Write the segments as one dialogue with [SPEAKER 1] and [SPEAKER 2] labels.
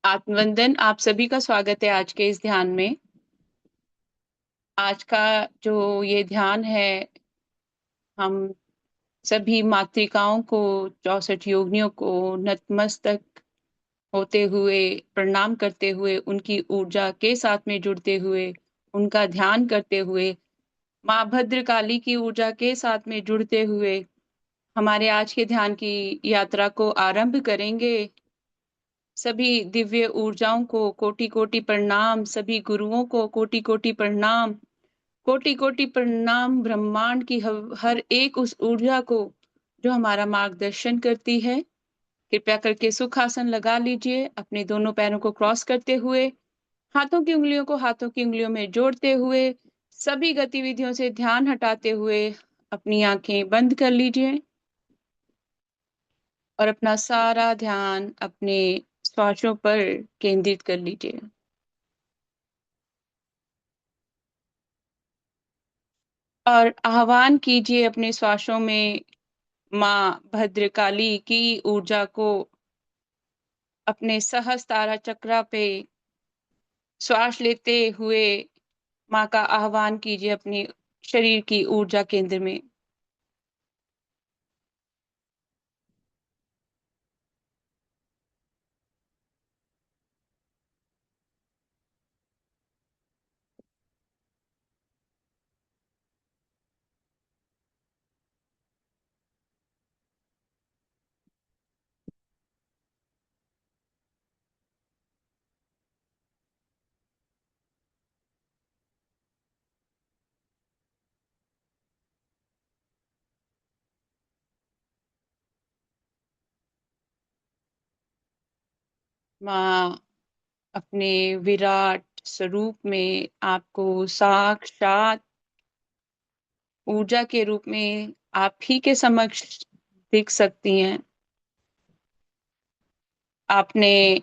[SPEAKER 1] आत्मवंदन। आप सभी का स्वागत है आज के इस ध्यान में। आज का जो ये ध्यान है, हम सभी मातृकाओं को, 64 योगिनियों को नतमस्तक होते हुए, प्रणाम करते हुए, उनकी ऊर्जा के साथ में जुड़ते हुए, उनका ध्यान करते हुए, माँ भद्रकाली की ऊर्जा के साथ में जुड़ते हुए हमारे आज के ध्यान की यात्रा को आरंभ करेंगे। सभी दिव्य ऊर्जाओं को कोटि कोटि प्रणाम, सभी गुरुओं को कोटि कोटि प्रणाम, कोटि कोटि प्रणाम ब्रह्मांड की हर एक उस ऊर्जा को जो हमारा मार्गदर्शन करती है। कृपया करके सुखासन लगा लीजिए, अपने दोनों पैरों को क्रॉस करते हुए, हाथों की उंगलियों को हाथों की उंगलियों में जोड़ते हुए, सभी गतिविधियों से ध्यान हटाते हुए अपनी आंखें बंद कर लीजिए और अपना सारा ध्यान अपने श्वासों पर केंद्रित कर लीजिए। और आह्वान कीजिए अपने श्वासों में माँ भद्रकाली की ऊर्जा को अपने सहस्त्रारा चक्रा पे श्वास लेते हुए माँ का आह्वान कीजिए अपनी शरीर की ऊर्जा केंद्र में। माँ अपने विराट स्वरूप में आपको साक्षात ऊर्जा के रूप में आप ही के समक्ष दिख सकती हैं। आपने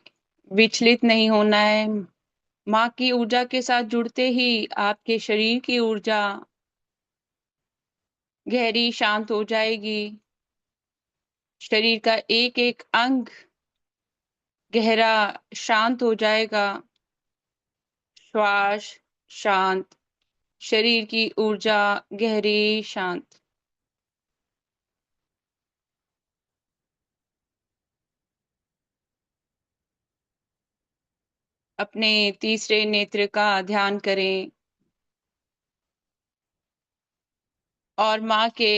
[SPEAKER 1] विचलित नहीं होना है। माँ की ऊर्जा के साथ जुड़ते ही आपके शरीर की ऊर्जा गहरी शांत हो जाएगी। शरीर का एक एक अंग गहरा शांत हो जाएगा। श्वास शांत, शरीर की ऊर्जा गहरी शांत। अपने तीसरे नेत्र का ध्यान करें और माँ के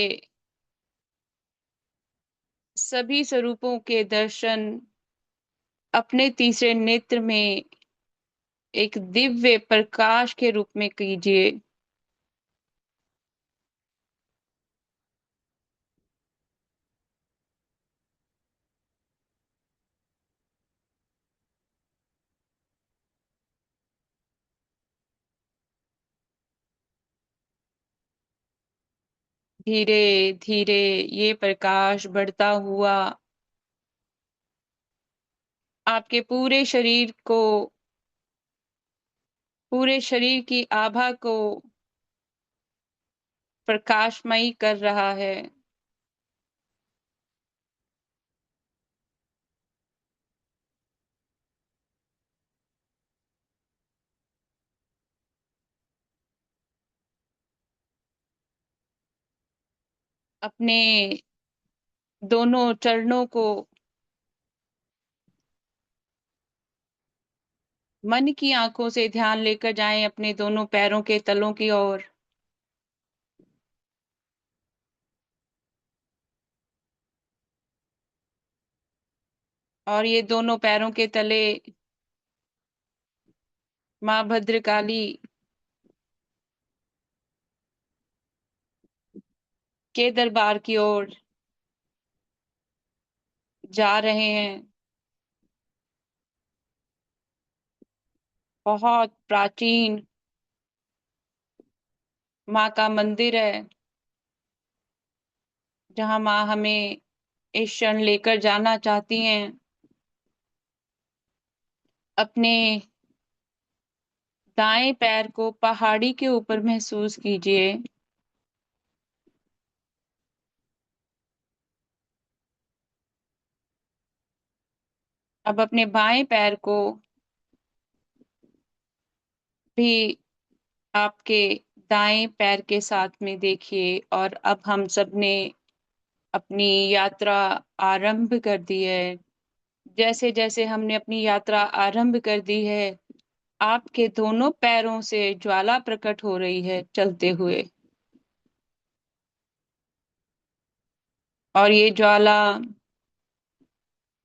[SPEAKER 1] सभी स्वरूपों के दर्शन अपने तीसरे नेत्र में एक दिव्य प्रकाश के रूप में कीजिए। धीरे धीरे ये प्रकाश बढ़ता हुआ आपके पूरे शरीर की आभा को प्रकाशमयी कर रहा है। अपने दोनों चरणों को मन की आंखों से ध्यान लेकर जाएं अपने दोनों पैरों के तलों की ओर। और ये दोनों पैरों के तले माँ भद्रकाली के दरबार की ओर जा रहे हैं। बहुत प्राचीन माँ का मंदिर है, जहाँ माँ हमें इस क्षण लेकर जाना चाहती हैं। अपने दाएं पैर को पहाड़ी के ऊपर महसूस कीजिए। अब अपने बाएं पैर को भी आपके दाएं पैर के साथ में देखिए, और अब हम सब ने अपनी यात्रा आरंभ कर दी है। जैसे जैसे हमने अपनी यात्रा आरंभ कर दी है, आपके दोनों पैरों से ज्वाला प्रकट हो रही है चलते हुए। और ये ज्वाला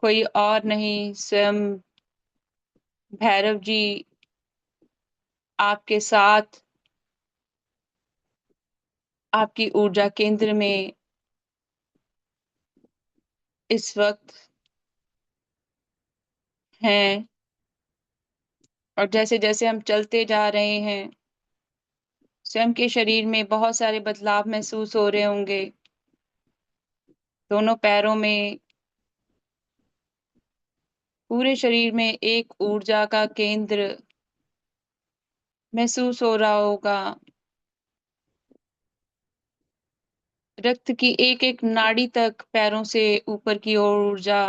[SPEAKER 1] कोई और नहीं, स्वयं भैरव जी आपके साथ आपकी ऊर्जा केंद्र में इस वक्त हैं। और जैसे जैसे हम चलते जा रहे हैं, स्वयं के शरीर में बहुत सारे बदलाव महसूस हो रहे होंगे। दोनों पैरों में, पूरे शरीर में एक ऊर्जा का केंद्र महसूस हो रहा होगा। रक्त की एक एक नाड़ी तक पैरों से ऊपर की ओर ऊर्जा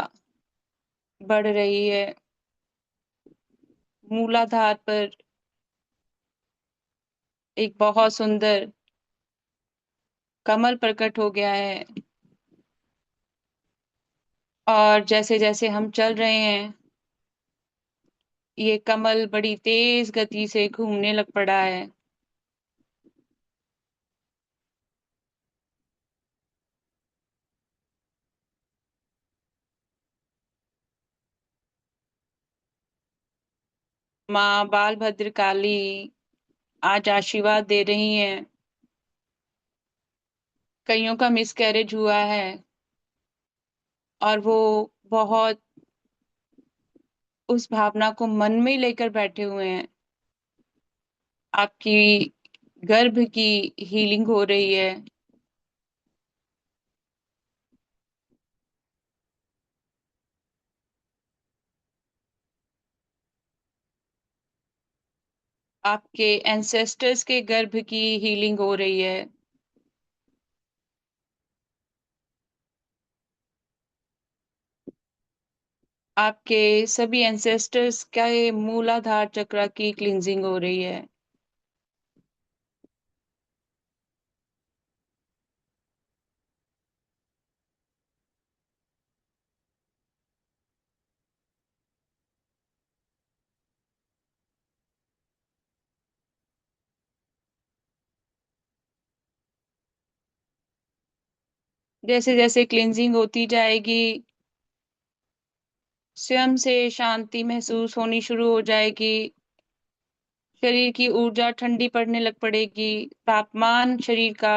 [SPEAKER 1] बढ़ रही है। मूलाधार पर एक बहुत सुंदर कमल प्रकट हो गया है। और जैसे जैसे हम चल रहे हैं, ये कमल बड़ी तेज गति से घूमने लग पड़ा है। माँ बाल भद्रकाली आज आशीर्वाद दे रही हैं। कईयों का मिसकैरेज हुआ है, और वो बहुत उस भावना को मन में ही लेकर बैठे हुए हैं। आपकी गर्भ की हीलिंग हो रही है। आपके एंसेस्टर्स के गर्भ की हीलिंग हो रही है। आपके सभी एंसेस्टर्स का ये मूलाधार चक्र की क्लींजिंग हो रही है। जैसे जैसे क्लींजिंग होती जाएगी, स्वयं से शांति महसूस होनी शुरू हो जाएगी। शरीर की ऊर्जा ठंडी पड़ने लग पड़ेगी। तापमान शरीर का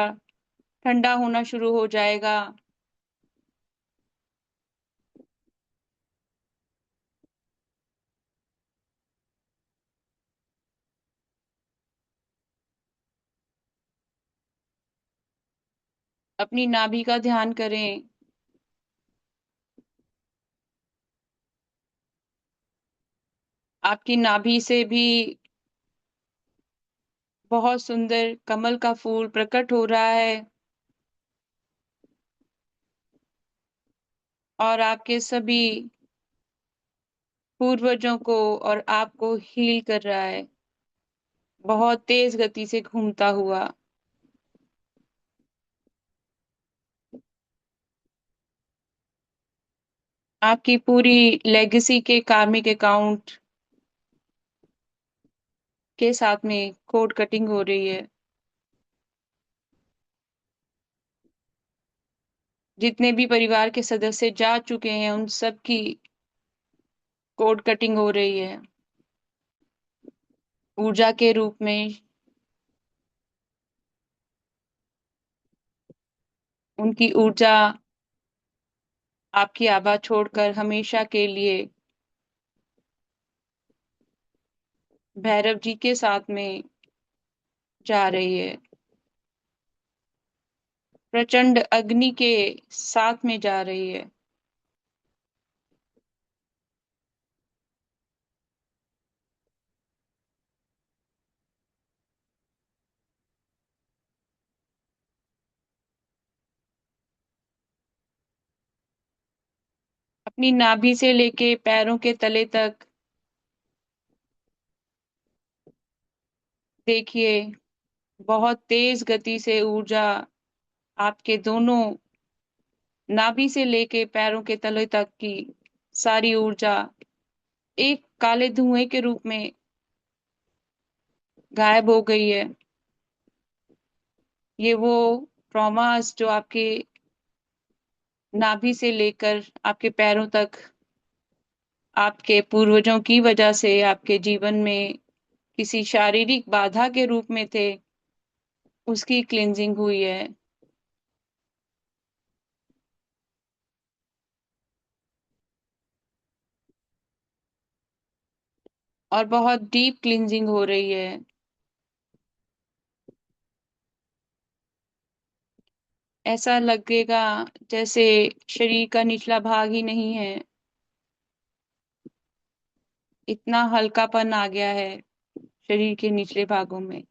[SPEAKER 1] ठंडा होना शुरू हो जाएगा। अपनी नाभि का ध्यान करें। आपकी नाभि से भी बहुत सुंदर कमल का फूल प्रकट हो रहा है, और आपके सभी पूर्वजों को और आपको हील कर रहा है, बहुत तेज गति से घूमता हुआ। आपकी पूरी लेगेसी के कार्मिक अकाउंट के साथ में कोड कटिंग हो रही है। जितने भी परिवार के सदस्य जा चुके हैं, उन सब की कोड कटिंग हो रही है ऊर्जा के रूप में। उनकी ऊर्जा आपकी आभा छोड़कर हमेशा के लिए भैरव जी के साथ में जा रही है। प्रचंड अग्नि के साथ में जा रही है। अपनी नाभि से लेके पैरों के तले तक देखिए, बहुत तेज गति से ऊर्जा आपके दोनों नाभि से लेके पैरों के तले तक की सारी ऊर्जा एक काले धुएं के रूप में गायब हो गई है। ये वो ट्रॉमास जो आपके नाभि से लेकर आपके पैरों तक आपके पूर्वजों की वजह से आपके जीवन में किसी शारीरिक बाधा के रूप में थे, उसकी क्लींजिंग हुई है। और बहुत डीप क्लींजिंग हो रही है। ऐसा लगेगा जैसे शरीर का निचला भाग ही नहीं है, इतना हल्कापन आ गया है शरीर के निचले भागों में।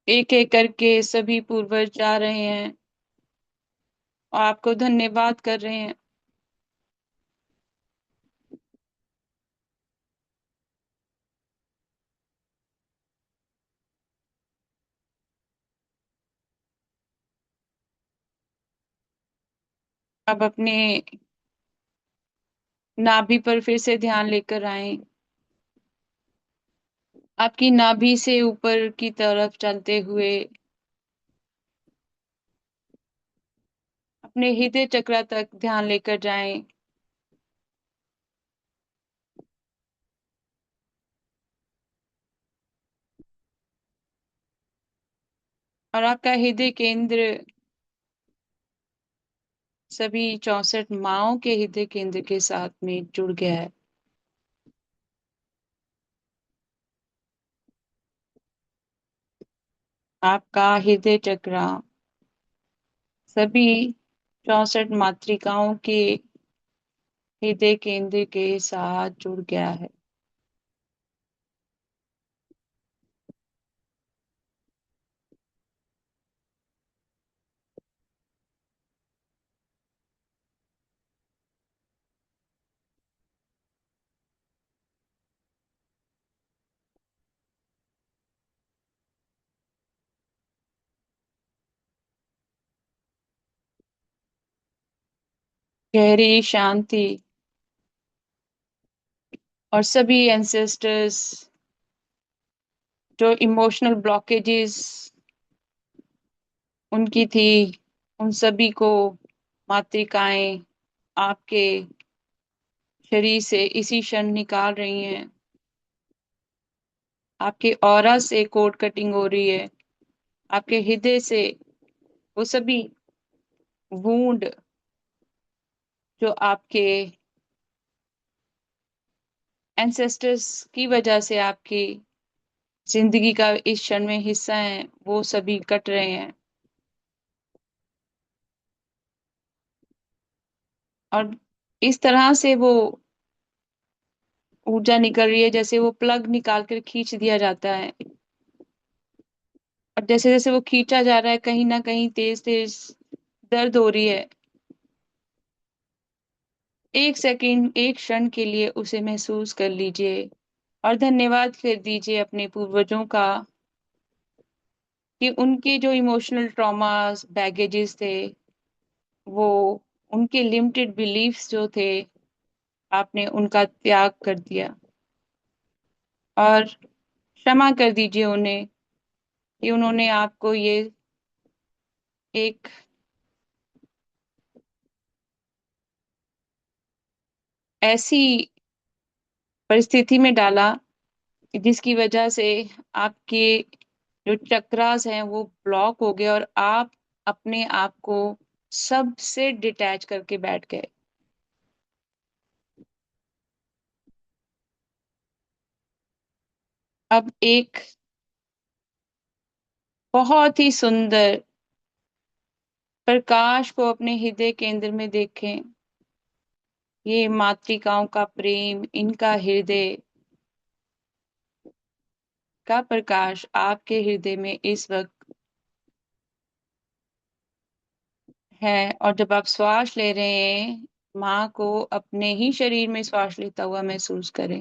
[SPEAKER 1] एक एक करके सभी पूर्वज जा रहे हैं और आपको धन्यवाद कर रहे हैं। अब अपने नाभि पर फिर से ध्यान लेकर आए। आपकी नाभि से ऊपर की तरफ चलते हुए अपने हृदय चक्र तक ध्यान लेकर जाएं। और आपका हृदय केंद्र सभी 64 माओं के हृदय केंद्र के साथ में जुड़ गया है। आपका हृदय चक्र सभी 64 मातृकाओं के हृदय केंद्र के साथ जुड़ गया है। गहरी शांति। और सभी एंसेस्टर्स जो इमोशनल ब्लॉकेजेस उनकी थी, उन सभी को मातृकाएं आपके शरीर से इसी क्षण निकाल रही हैं। आपके ऑरा से कोड कटिंग हो रही है। आपके हृदय से वो सभी वूंड जो आपके एंसेस्टर्स की वजह से आपकी जिंदगी का इस क्षण में हिस्सा है, वो सभी कट रहे हैं। और इस तरह से वो ऊर्जा निकल रही है जैसे वो प्लग निकाल कर खींच दिया जाता है। और जैसे जैसे वो खींचा जा रहा है, कहीं ना कहीं तेज तेज दर्द हो रही है। एक सेकंड, एक क्षण के लिए उसे महसूस कर लीजिए और धन्यवाद कर दीजिए अपने पूर्वजों का कि उनके जो इमोशनल ट्रॉमास बैगेजेस थे, वो उनके लिमिटेड बिलीफ्स जो थे, आपने उनका त्याग कर दिया। और क्षमा कर दीजिए उन्हें कि उन्होंने आपको ये एक ऐसी परिस्थिति में डाला जिसकी वजह से आपके जो चक्रास हैं वो ब्लॉक हो गए और आप अपने आप को सबसे डिटैच करके बैठ गए। अब एक बहुत ही सुंदर प्रकाश को अपने हृदय केंद्र में देखें। ये मातृकाओं का प्रेम, इनका हृदय का प्रकाश आपके हृदय में इस वक्त है। और जब आप श्वास ले रहे हैं, माँ को अपने ही शरीर में श्वास लेता हुआ महसूस करें।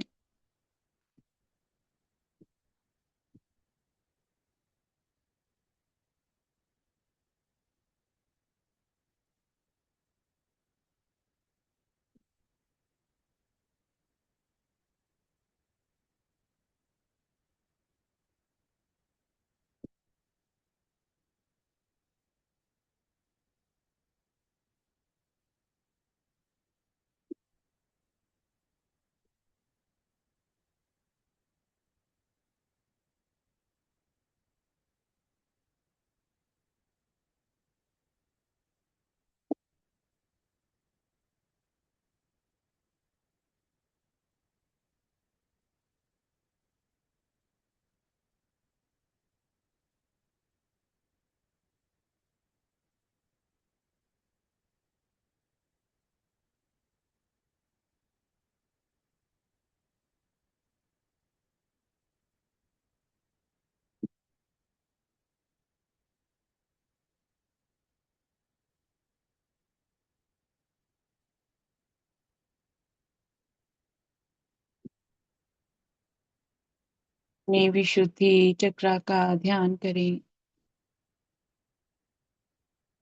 [SPEAKER 1] अपनी विशुद्धि चक्र का ध्यान करें।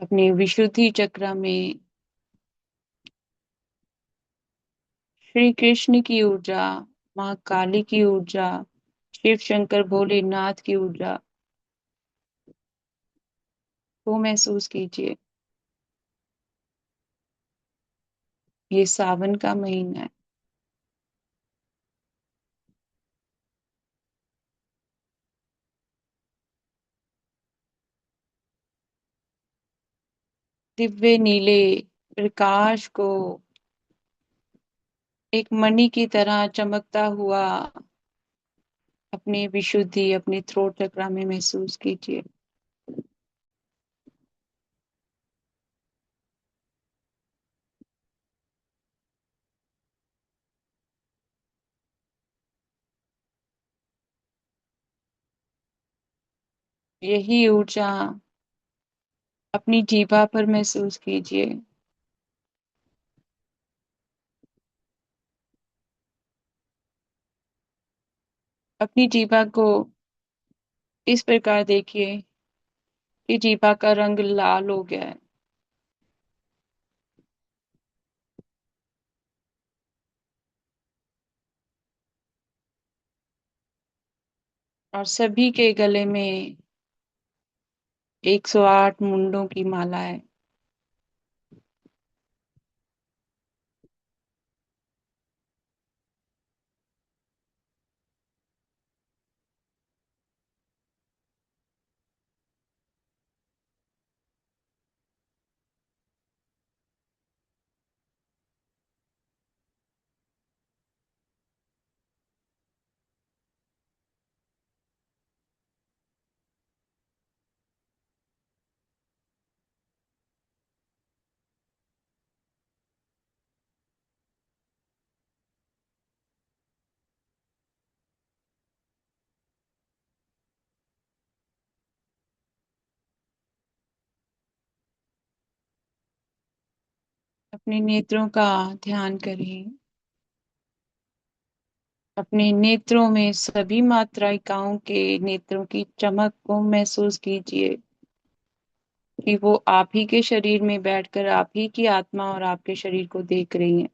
[SPEAKER 1] अपनी विशुद्धि चक्र में श्री कृष्ण की ऊर्जा, माँ काली की ऊर्जा, शिव शंकर भोलेनाथ की ऊर्जा को महसूस कीजिए। ये सावन का महीना है। दिव्य नीले प्रकाश को एक मणि की तरह चमकता हुआ अपनी विशुद्धि, अपने थ्रोट चक्र में महसूस कीजिए। यही ऊर्जा अपनी जीभा पर महसूस कीजिए। अपनी जीभा को इस प्रकार देखिए कि जीभा का रंग लाल हो गया है और सभी के गले में 108 मुंडों की माला है। अपने नेत्रों का ध्यान करें। अपने नेत्रों में सभी मातृकाओं के नेत्रों की चमक को महसूस कीजिए कि वो आप ही के शरीर में बैठकर आप ही की आत्मा और आपके शरीर को देख रही हैं।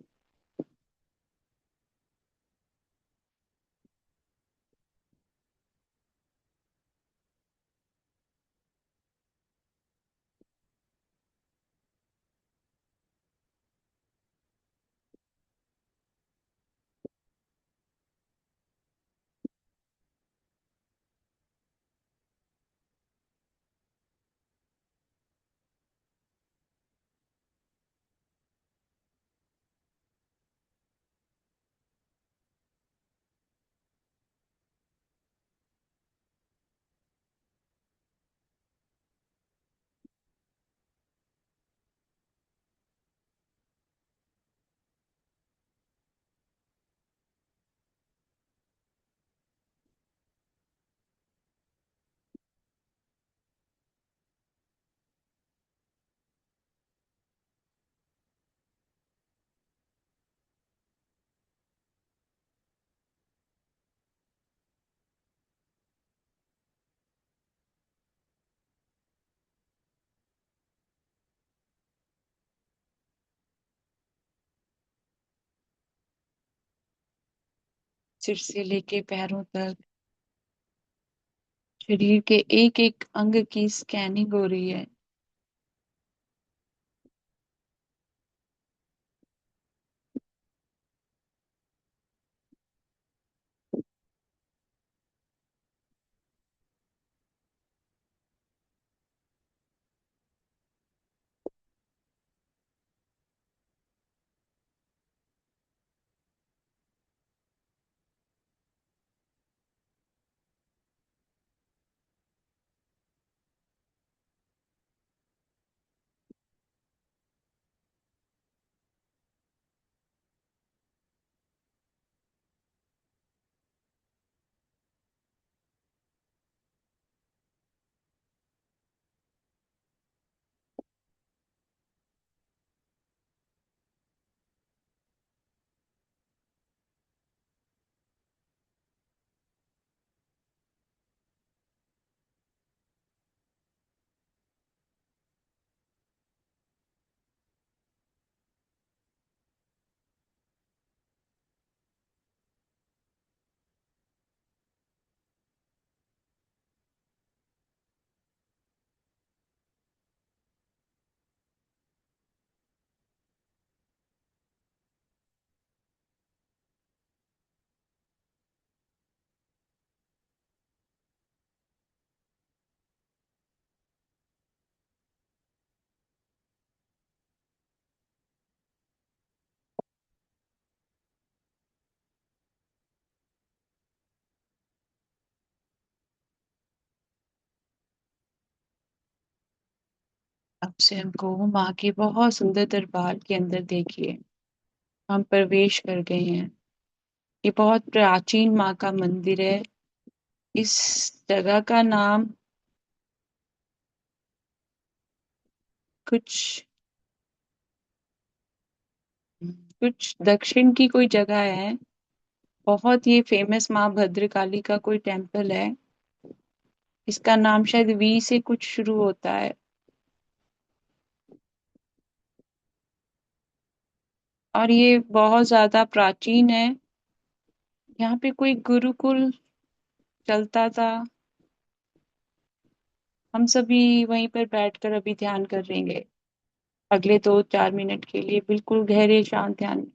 [SPEAKER 1] सिर से लेके पैरों तक शरीर के एक एक अंग की स्कैनिंग हो रही है। अब से हमको माँ के बहुत सुंदर दरबार के अंदर देखिए, हम प्रवेश कर गए हैं। ये बहुत प्राचीन माँ का मंदिर है। इस जगह का नाम कुछ कुछ दक्षिण की कोई जगह है। बहुत ही फेमस माँ भद्रकाली का कोई टेम्पल है। इसका नाम शायद वी से कुछ शुरू होता है। और ये बहुत ज्यादा प्राचीन है। यहाँ पे कोई गुरुकुल चलता था। हम सभी वहीं पर बैठकर अभी ध्यान कर रहेंगे अगले 2-4 मिनट के लिए, बिल्कुल गहरे शांत ध्यान।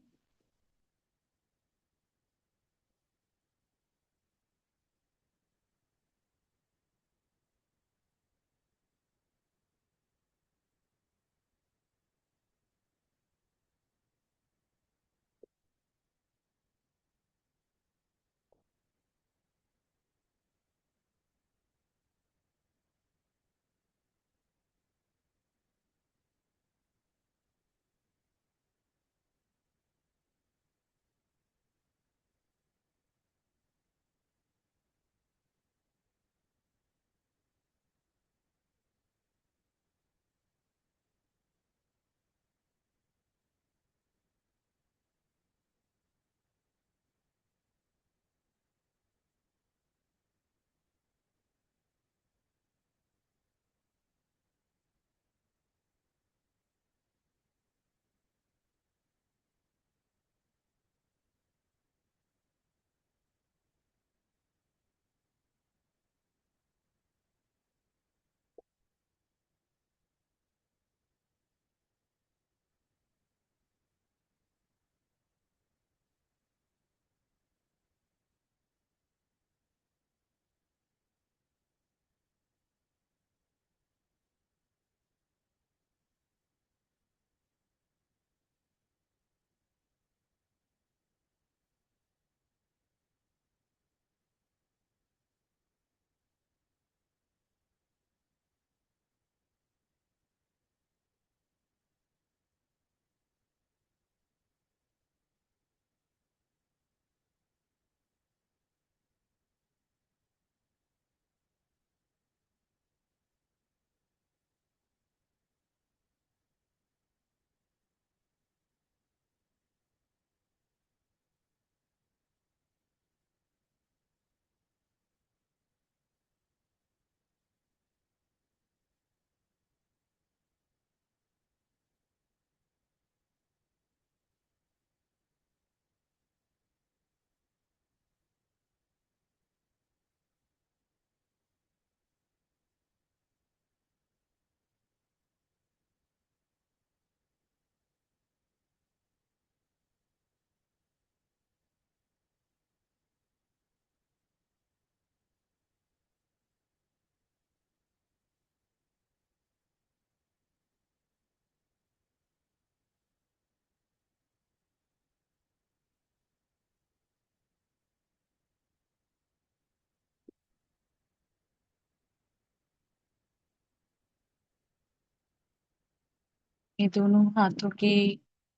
[SPEAKER 1] ये दोनों हाथों की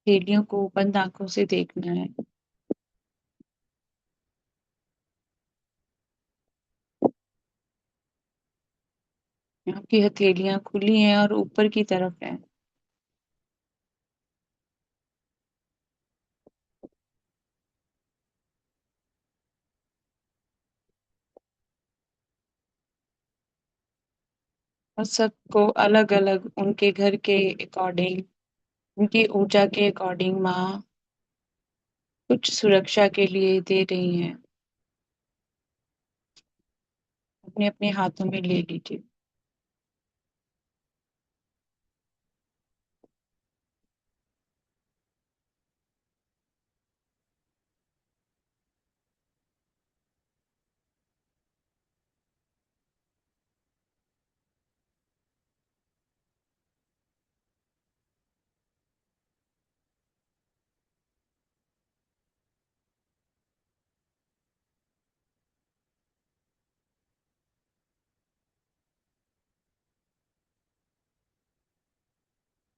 [SPEAKER 1] हथेलियों को बंद आंखों से देखना है। आपकी हथेलियां खुली हैं और ऊपर की तरफ हैं। और सबको अलग अलग उनके घर के अकॉर्डिंग, उनकी ऊर्जा के अकॉर्डिंग माँ कुछ सुरक्षा के लिए दे रही हैं। अपने अपने हाथों में ले लीजिए।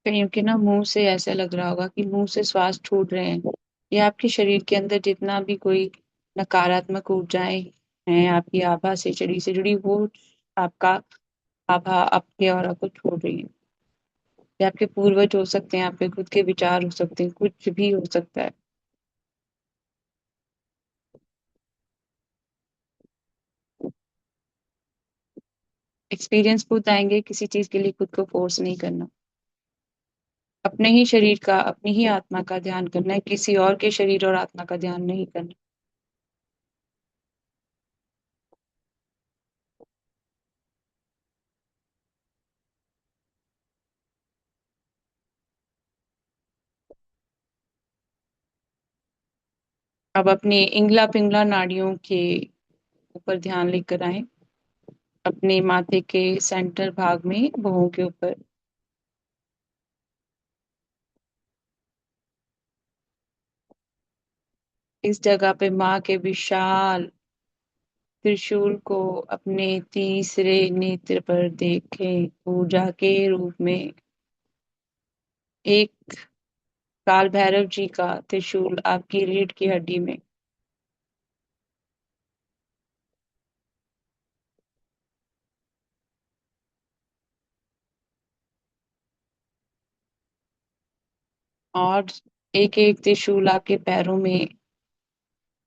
[SPEAKER 1] कईयों के ना मुंह से ऐसा लग रहा होगा कि मुंह से श्वास छूट रहे हैं। ये आपके शरीर के अंदर जितना भी कोई नकारात्मक ऊर्जाएं हैं, आपकी आभा से शरीर से जुड़ी, वो आपका आभा आपके ऑरा को छोड़ रही है। ये आपके पूर्वज हो सकते हैं, आपके खुद के विचार हो सकते हैं, कुछ भी हो सकता है। एक्सपीरियंस खुद आएंगे, किसी चीज के लिए खुद को फोर्स नहीं करना। अपने ही शरीर का, अपनी ही आत्मा का ध्यान करना है, किसी और के शरीर और आत्मा का ध्यान नहीं करना। अब अपनी इंगला पिंगला नाड़ियों के ऊपर ध्यान लेकर आए, अपने माथे के सेंटर भाग में भौहों के ऊपर। इस जगह पे माँ के विशाल त्रिशूल को अपने तीसरे नेत्र पर देखें, ऊर्जा के रूप में। एक काल भैरव जी का त्रिशूल आपकी रीढ़ की हड्डी में। और एक एक त्रिशूल आपके पैरों में,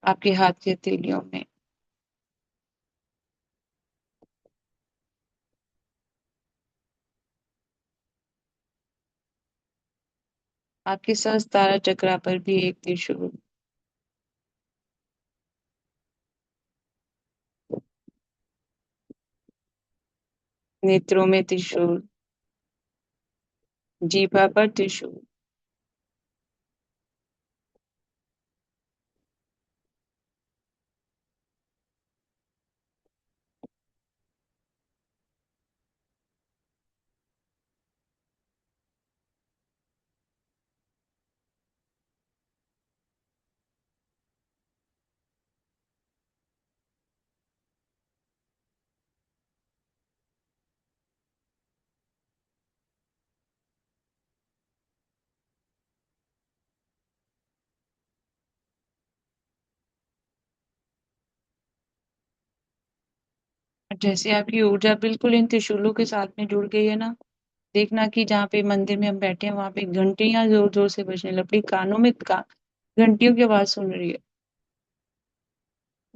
[SPEAKER 1] आपके हाथ की हथेलियों में। आपके सहस्त्रारा चक्रा पर भी एक त्रिशूल। नेत्रों में त्रिशूल, जीभा पर त्रिशूल। जैसे आपकी ऊर्जा बिल्कुल इन त्रिशूलों के साथ में जुड़ गई है ना, देखना कि जहाँ पे मंदिर में हम बैठे हैं वहां पे घंटियां जोर जोर से बजने लगी, कानों में घंटियों की आवाज सुन रही है।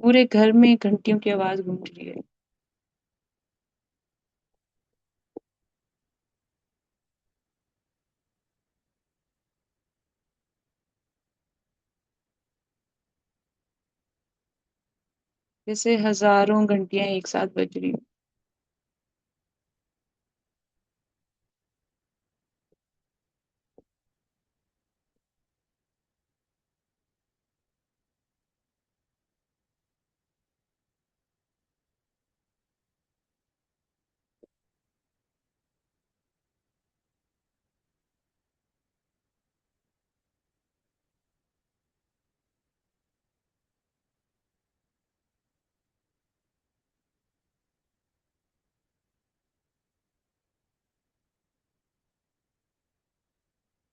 [SPEAKER 1] पूरे घर में घंटियों की आवाज गूंज रही है। जैसे हजारों घंटियां एक साथ बज रही हो।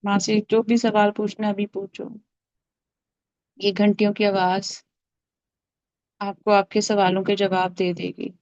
[SPEAKER 1] माँ से जो भी सवाल पूछना है अभी पूछो। ये घंटियों की आवाज आपको आपके सवालों के जवाब दे देगी।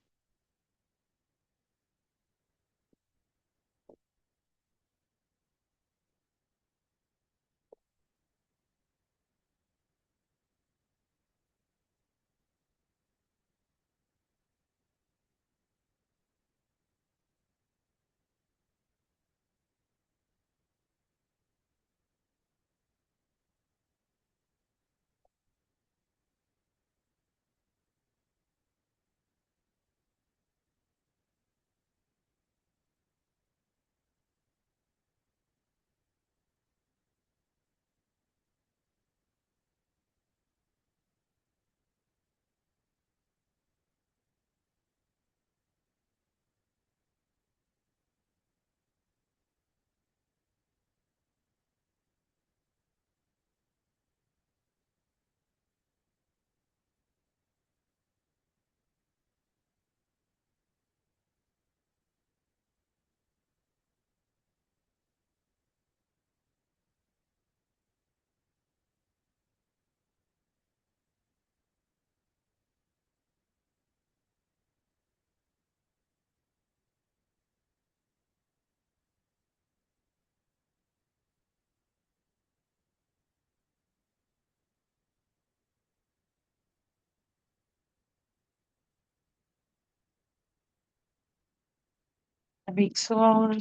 [SPEAKER 1] अब एक सौ और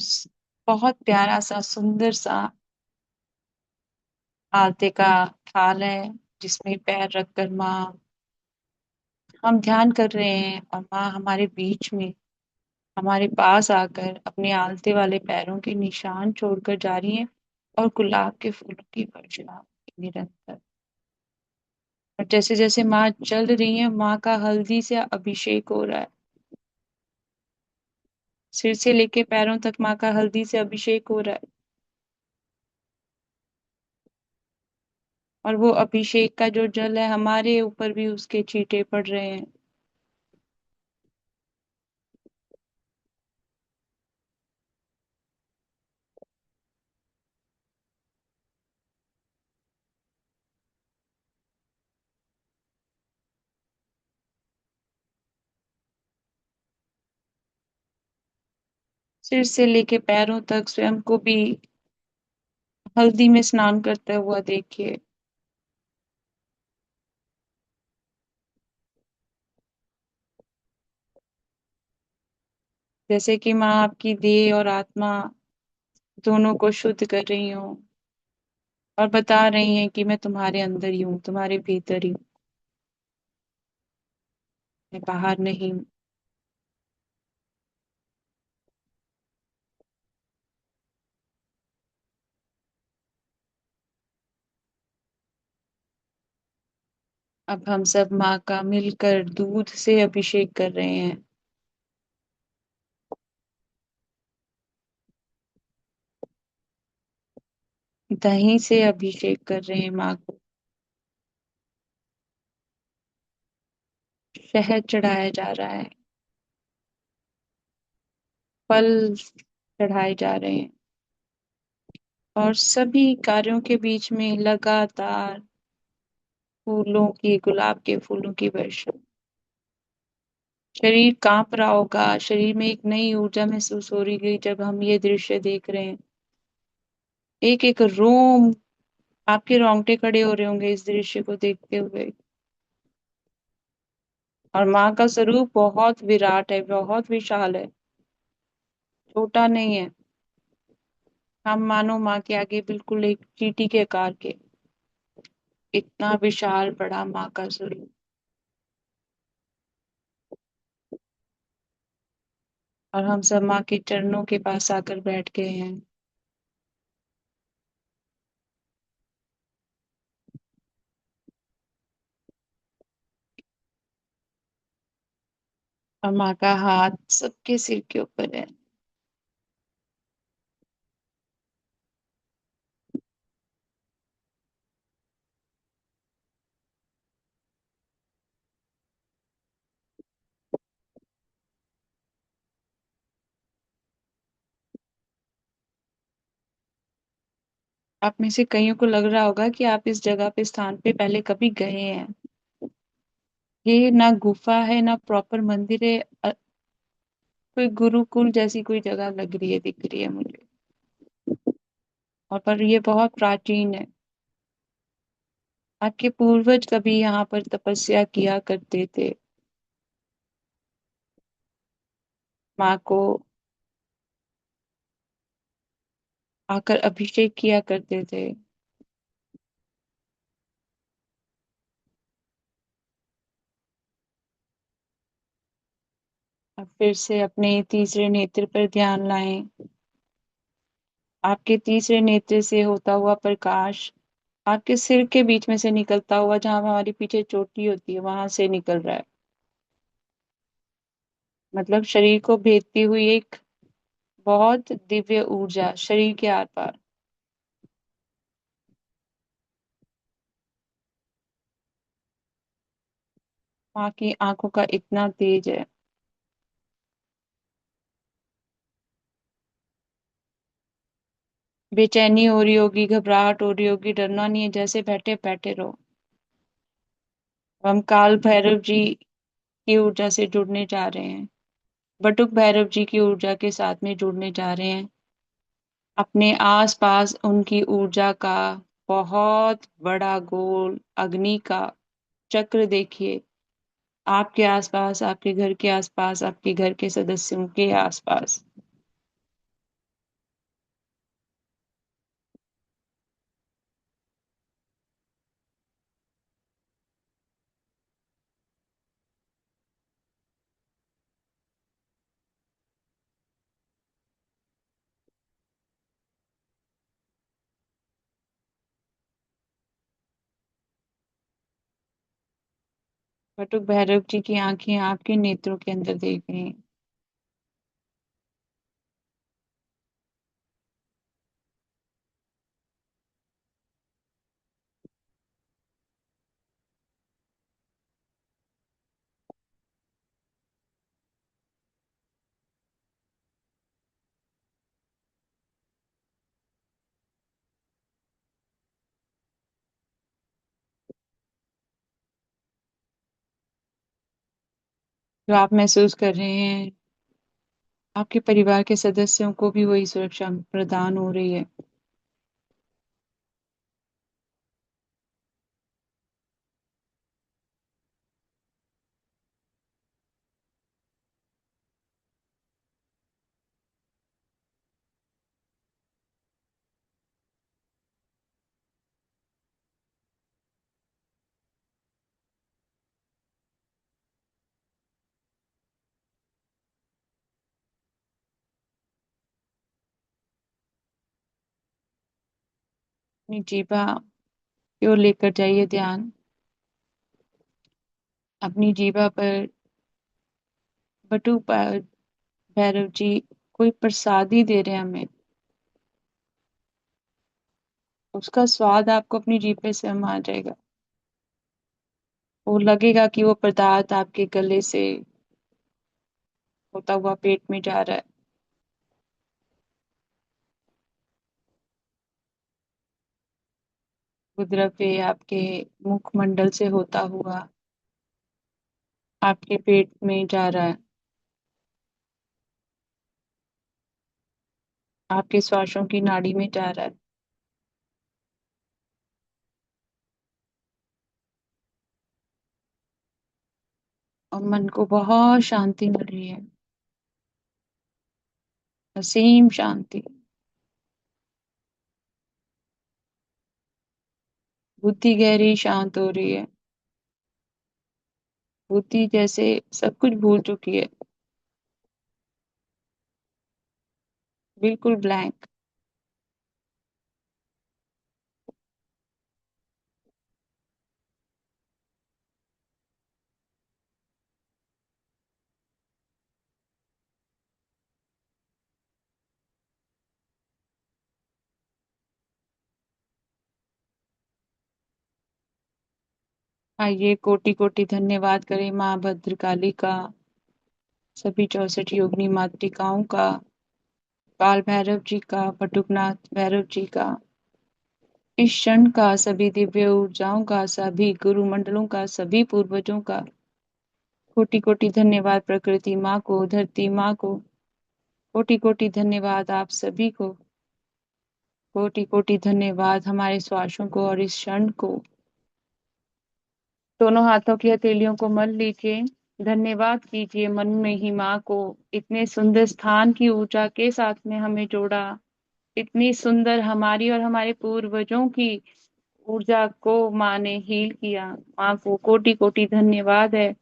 [SPEAKER 1] बहुत प्यारा सा सुंदर सा आलते का थाल है, जिसमें पैर रखकर माँ हम ध्यान कर रहे हैं, और माँ हमारे बीच में हमारे पास आकर अपने आलते वाले पैरों के निशान छोड़कर जा रही हैं, और गुलाब के फूलों की वर्षा निरंतर। और जैसे जैसे माँ चल रही है, माँ का हल्दी से अभिषेक हो रहा है। सिर से लेके पैरों तक माँ का हल्दी से अभिषेक हो रहा है। और वो अभिषेक का जो जल है, हमारे ऊपर भी उसके छींटे पड़ रहे हैं। सिर से लेके पैरों तक स्वयं को भी हल्दी में स्नान करता हुआ देखिए। जैसे कि माँ आपकी देह और आत्मा दोनों को शुद्ध कर रही हूँ, और बता रही हैं कि मैं तुम्हारे अंदर ही हूँ, तुम्हारे भीतर ही हूँ, मैं बाहर नहीं हूँ। अब हम सब माँ का मिलकर दूध से अभिषेक कर रहे हैं। दही से अभिषेक कर रहे हैं माँ को। शहद चढ़ाया जा रहा है। फल चढ़ाए जा रहे हैं। और सभी कार्यों के बीच में लगातार फूलों की, गुलाब के फूलों की वर्षा। शरीर कांप रहा होगा, शरीर में एक नई ऊर्जा महसूस हो रही है जब हम ये दृश्य देख रहे हैं। एक एक रोम, आपके रोंगटे खड़े हो रहे होंगे इस दृश्य को देखते हुए। और माँ का स्वरूप बहुत विराट है, बहुत विशाल है, छोटा नहीं है। हम मानो माँ के आगे बिल्कुल एक चींटी के आकार के, इतना विशाल बड़ा माँ का स्वरूप। और हम सब माँ के चरणों के पास आकर बैठ गए हैं। और माँ का हाथ सबके सिर के ऊपर है। आप में से कईयों को लग रहा होगा कि आप इस जगह पे स्थान पे पहले कभी गए हैं। ये ना गुफा है ना प्रॉपर मंदिर है। कोई गुरुकुल जैसी कोई जगह लग रही है, दिख रही है मुझे। और पर ये बहुत प्राचीन है। आपके पूर्वज कभी यहाँ पर तपस्या किया करते थे। माँ को आकर अभिषेक किया करते थे। अब फिर से अपने तीसरे नेत्र पर ध्यान लाएं। आपके तीसरे नेत्र से होता हुआ प्रकाश आपके सिर के बीच में से निकलता हुआ, जहां हमारी पीछे चोटी होती है वहां से निकल रहा है। मतलब शरीर को भेदती हुई एक बहुत दिव्य ऊर्जा शरीर के आर पार। माँ की आंखों का इतना तेज है। बेचैनी हो रही होगी, घबराहट हो रही होगी, डरना नहीं है, जैसे बैठे बैठे रहो। हम काल भैरव जी की ऊर्जा से जुड़ने जा रहे हैं। बटुक भैरव जी की ऊर्जा के साथ में जुड़ने जा रहे हैं। अपने आसपास उनकी ऊर्जा का बहुत बड़ा गोल अग्नि का चक्र देखिए। आपके आसपास, आपके घर के आसपास, आपके घर के सदस्यों के आसपास। बटुक भैरव जी की आंखें आपके नेत्रों के अंदर देख रही हैं। जो आप महसूस कर रहे हैं, आपके परिवार के सदस्यों को भी वही सुरक्षा प्रदान हो रही है। अपनी जीभा की ओर लेकर जाइए ध्यान। अपनी जीभा पर बटुक भैरव जी कोई प्रसादी दे रहे हैं हमें। उसका स्वाद आपको अपनी जीभ पे समा जाएगा। वो लगेगा कि वो पदार्थ आपके गले से होता हुआ पेट में जा रहा है। वो द्रव्य आपके मुखमंडल से होता हुआ आपके पेट में जा रहा है। आपके श्वासों की नाड़ी में जा रहा है। और मन को बहुत शांति मिल रही है। असीम शांति। बुद्धि गहरी शांत हो रही है। बुद्धि जैसे सब कुछ भूल चुकी है। बिल्कुल ब्लैंक। आइए कोटि कोटि धन्यवाद करें माँ भद्रकाली का, सभी 64 योगिनी मातृकाओं का, काल भैरव जी का, बटुकनाथ भैरव जी का, इस क्षण का, सभी दिव्य ऊर्जाओं का, सभी गुरु मंडलों का, सभी पूर्वजों का कोटि कोटि धन्यवाद। प्रकृति माँ को, धरती माँ को कोटि कोटि धन्यवाद। आप सभी को कोटि कोटि धन्यवाद। हमारे श्वासों को और इस क्षण को दोनों हाथों की हथेलियों को मल लीजिए। धन्यवाद कीजिए मन में ही माँ को, इतने सुंदर स्थान की ऊर्जा के साथ में हमें जोड़ा। इतनी सुंदर हमारी और हमारे पूर्वजों की ऊर्जा को माँ ने हील किया। माँ को कोटि कोटि धन्यवाद है।